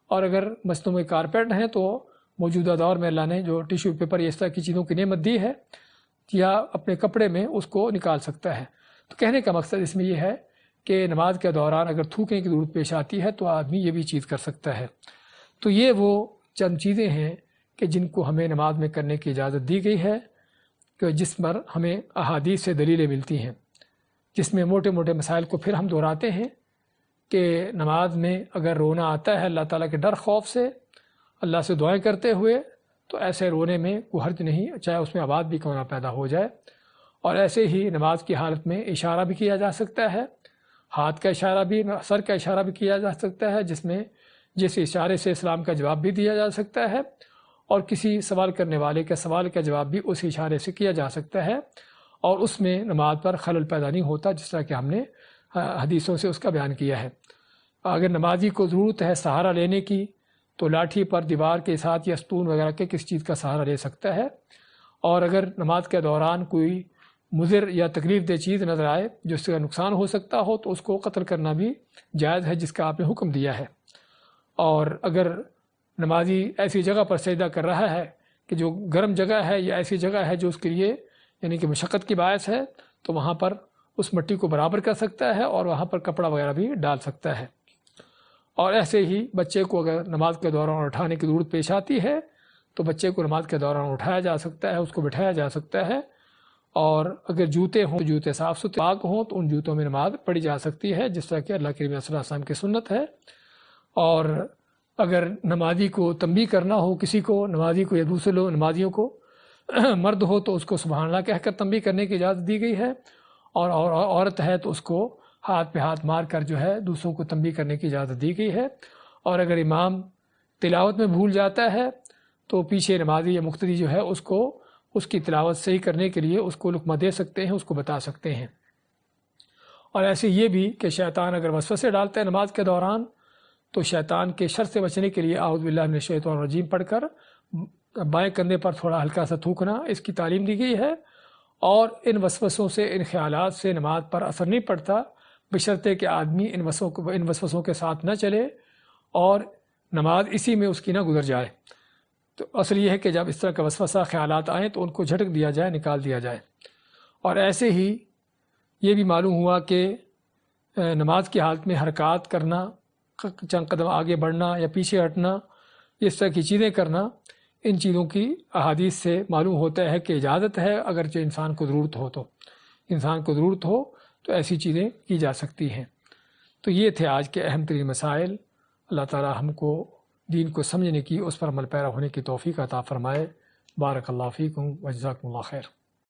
اور اگر مسجدوں میں کارپیٹ ہیں تو موجودہ دور میں اللہ نے جو ٹیشو پیپر یا اس طرح کی چیزوں کی نعمت دی ہے، یا اپنے کپڑے میں اس کو نکال سکتا ہے۔ تو کہنے کا مقصد اس میں یہ ہے کہ نماز کے دوران اگر تھوکنے کی ضرورت پیش آتی ہے تو آدمی یہ بھی چیز کر سکتا ہے۔ تو یہ وہ چند چیزیں ہیں کہ جن کو ہمیں نماز میں کرنے کی اجازت دی گئی ہے، کہ جس پر ہمیں احادیث سے دلیلیں ملتی ہیں، جس میں موٹے موٹے مسائل کو پھر ہم دہراتے ہیں کہ نماز میں اگر رونا آتا ہے اللہ تعالیٰ کے ڈر خوف سے، اللہ سے دعائیں کرتے ہوئے، تو ایسے رونے میں کوئی حرج نہیں، چاہے اس میں آواز بھی کیوں نہ پیدا ہو جائے۔ اور ایسے ہی نماز کی حالت میں اشارہ بھی کیا جا سکتا ہے، ہاتھ کا اشارہ بھی، سر کا اشارہ بھی کیا جا سکتا ہے، جس اشارے سے اسلام کا جواب بھی دیا جا سکتا ہے، اور کسی سوال کرنے والے کے سوال کا جواب بھی اس اشارے سے کیا جا سکتا ہے، اور اس میں نماز پر خلل پیدا نہیں ہوتا، جس طرح کہ ہم نے حدیثوں سے اس کا بیان کیا ہے۔ اگر نمازی کو ضرورت ہے سہارا لینے کی تو لاٹھی پر، دیوار کے ساتھ یا ستون وغیرہ کے کس چیز کا سہارا لے سکتا ہے، اور اگر نماز کے دوران کوئی مضر یا تکلیف دہ چیز نظر آئے جس سے نقصان ہو سکتا ہو تو اس کو قتل کرنا بھی جائز ہے، جس کا آپ نے حکم دیا ہے۔ اور اگر نمازی ایسی جگہ پر سجدہ کر رہا ہے کہ جو گرم جگہ ہے یا ایسی جگہ ہے جو اس کے لیے یعنی کہ مشقت کی باعث ہے، تو وہاں پر اس مٹی کو برابر کر سکتا ہے اور وہاں پر کپڑا وغیرہ بھی ڈال سکتا ہے۔ اور ایسے ہی بچے کو اگر نماز کے دوران اٹھانے کی ضرورت پیش آتی ہے تو بچے کو نماز کے دوران اٹھایا جا سکتا ہے، اس کو بٹھایا جا سکتا ہے، اور اگر جوتے ہوں، جوتے صاف ستھرے پاک ہوں تو ان جوتوں میں نماز پڑھی جا سکتی ہے، جس طرح کہ اللہ کے نبی صلی اللہ علیہ وسلم کی سنت ہے۔ اور اگر نمازی کو تنبیہ کرنا ہو، کسی کو نمازی کو یا دوسرے لوگ نمازیوں کو مرد ہو تو اس کو سبحان اللہ کہہ کر تنبیہ کرنے کی اجازت دی گئی ہے، اور عورت ہے تو اس کو ہاتھ پہ ہاتھ مار کر جو ہے دوسروں کو تنبیہ کرنے کی اجازت دی گئی ہے۔ اور اگر امام تلاوت میں بھول جاتا ہے تو پیچھے نمازی یا مقتدی جو ہے اس کو اس کی تلاوت صحیح کرنے کے لیے اس کو لقمہ دے سکتے ہیں، اس کو بتا سکتے ہیں۔ اور ایسے یہ بھی کہ شیطان اگر وسوسے ڈالتا ہے نماز کے دوران تو شیطان کے شر سے بچنے کے لیے اعوذ باللہ من الشیطان الرجیم پڑھ کر بائیں کندھے پر تھوڑا ہلکا سا تھوکنا، اس کی تعلیم دی گئی ہے۔ اور ان وسوسوں سے، ان خیالات سے نماز پر اثر نہیں پڑتا، بشرطے کہ آدمی ان وسوسوں کے ساتھ نہ چلے اور نماز اسی میں اس کی نہ گزر جائے۔ تو اصل یہ ہے کہ جب اس طرح کا وسوسہ خیالات آئیں تو ان کو جھٹک دیا جائے، نکال دیا جائے۔ اور ایسے ہی یہ بھی معلوم ہوا کہ نماز کی حالت میں حرکات کرنا، چند قدم آگے بڑھنا یا پیچھے ہٹنا، اس طرح کی چیزیں کرنا، ان چیزوں کی احادیث سے معلوم ہوتا ہے کہ اجازت ہے، اگرچہ انسان کو ضرورت ہو تو ایسی چیزیں کی جا سکتی ہیں۔ تو یہ تھے آج کے اہم ترین مسائل۔ اللہ تعالی ہم کو دین کو سمجھنے کی، اس پر عمل پیرا ہونے کی توفیق عطا فرمائے۔ بارک اللہ فیکم و جزاکم اللہ خیر۔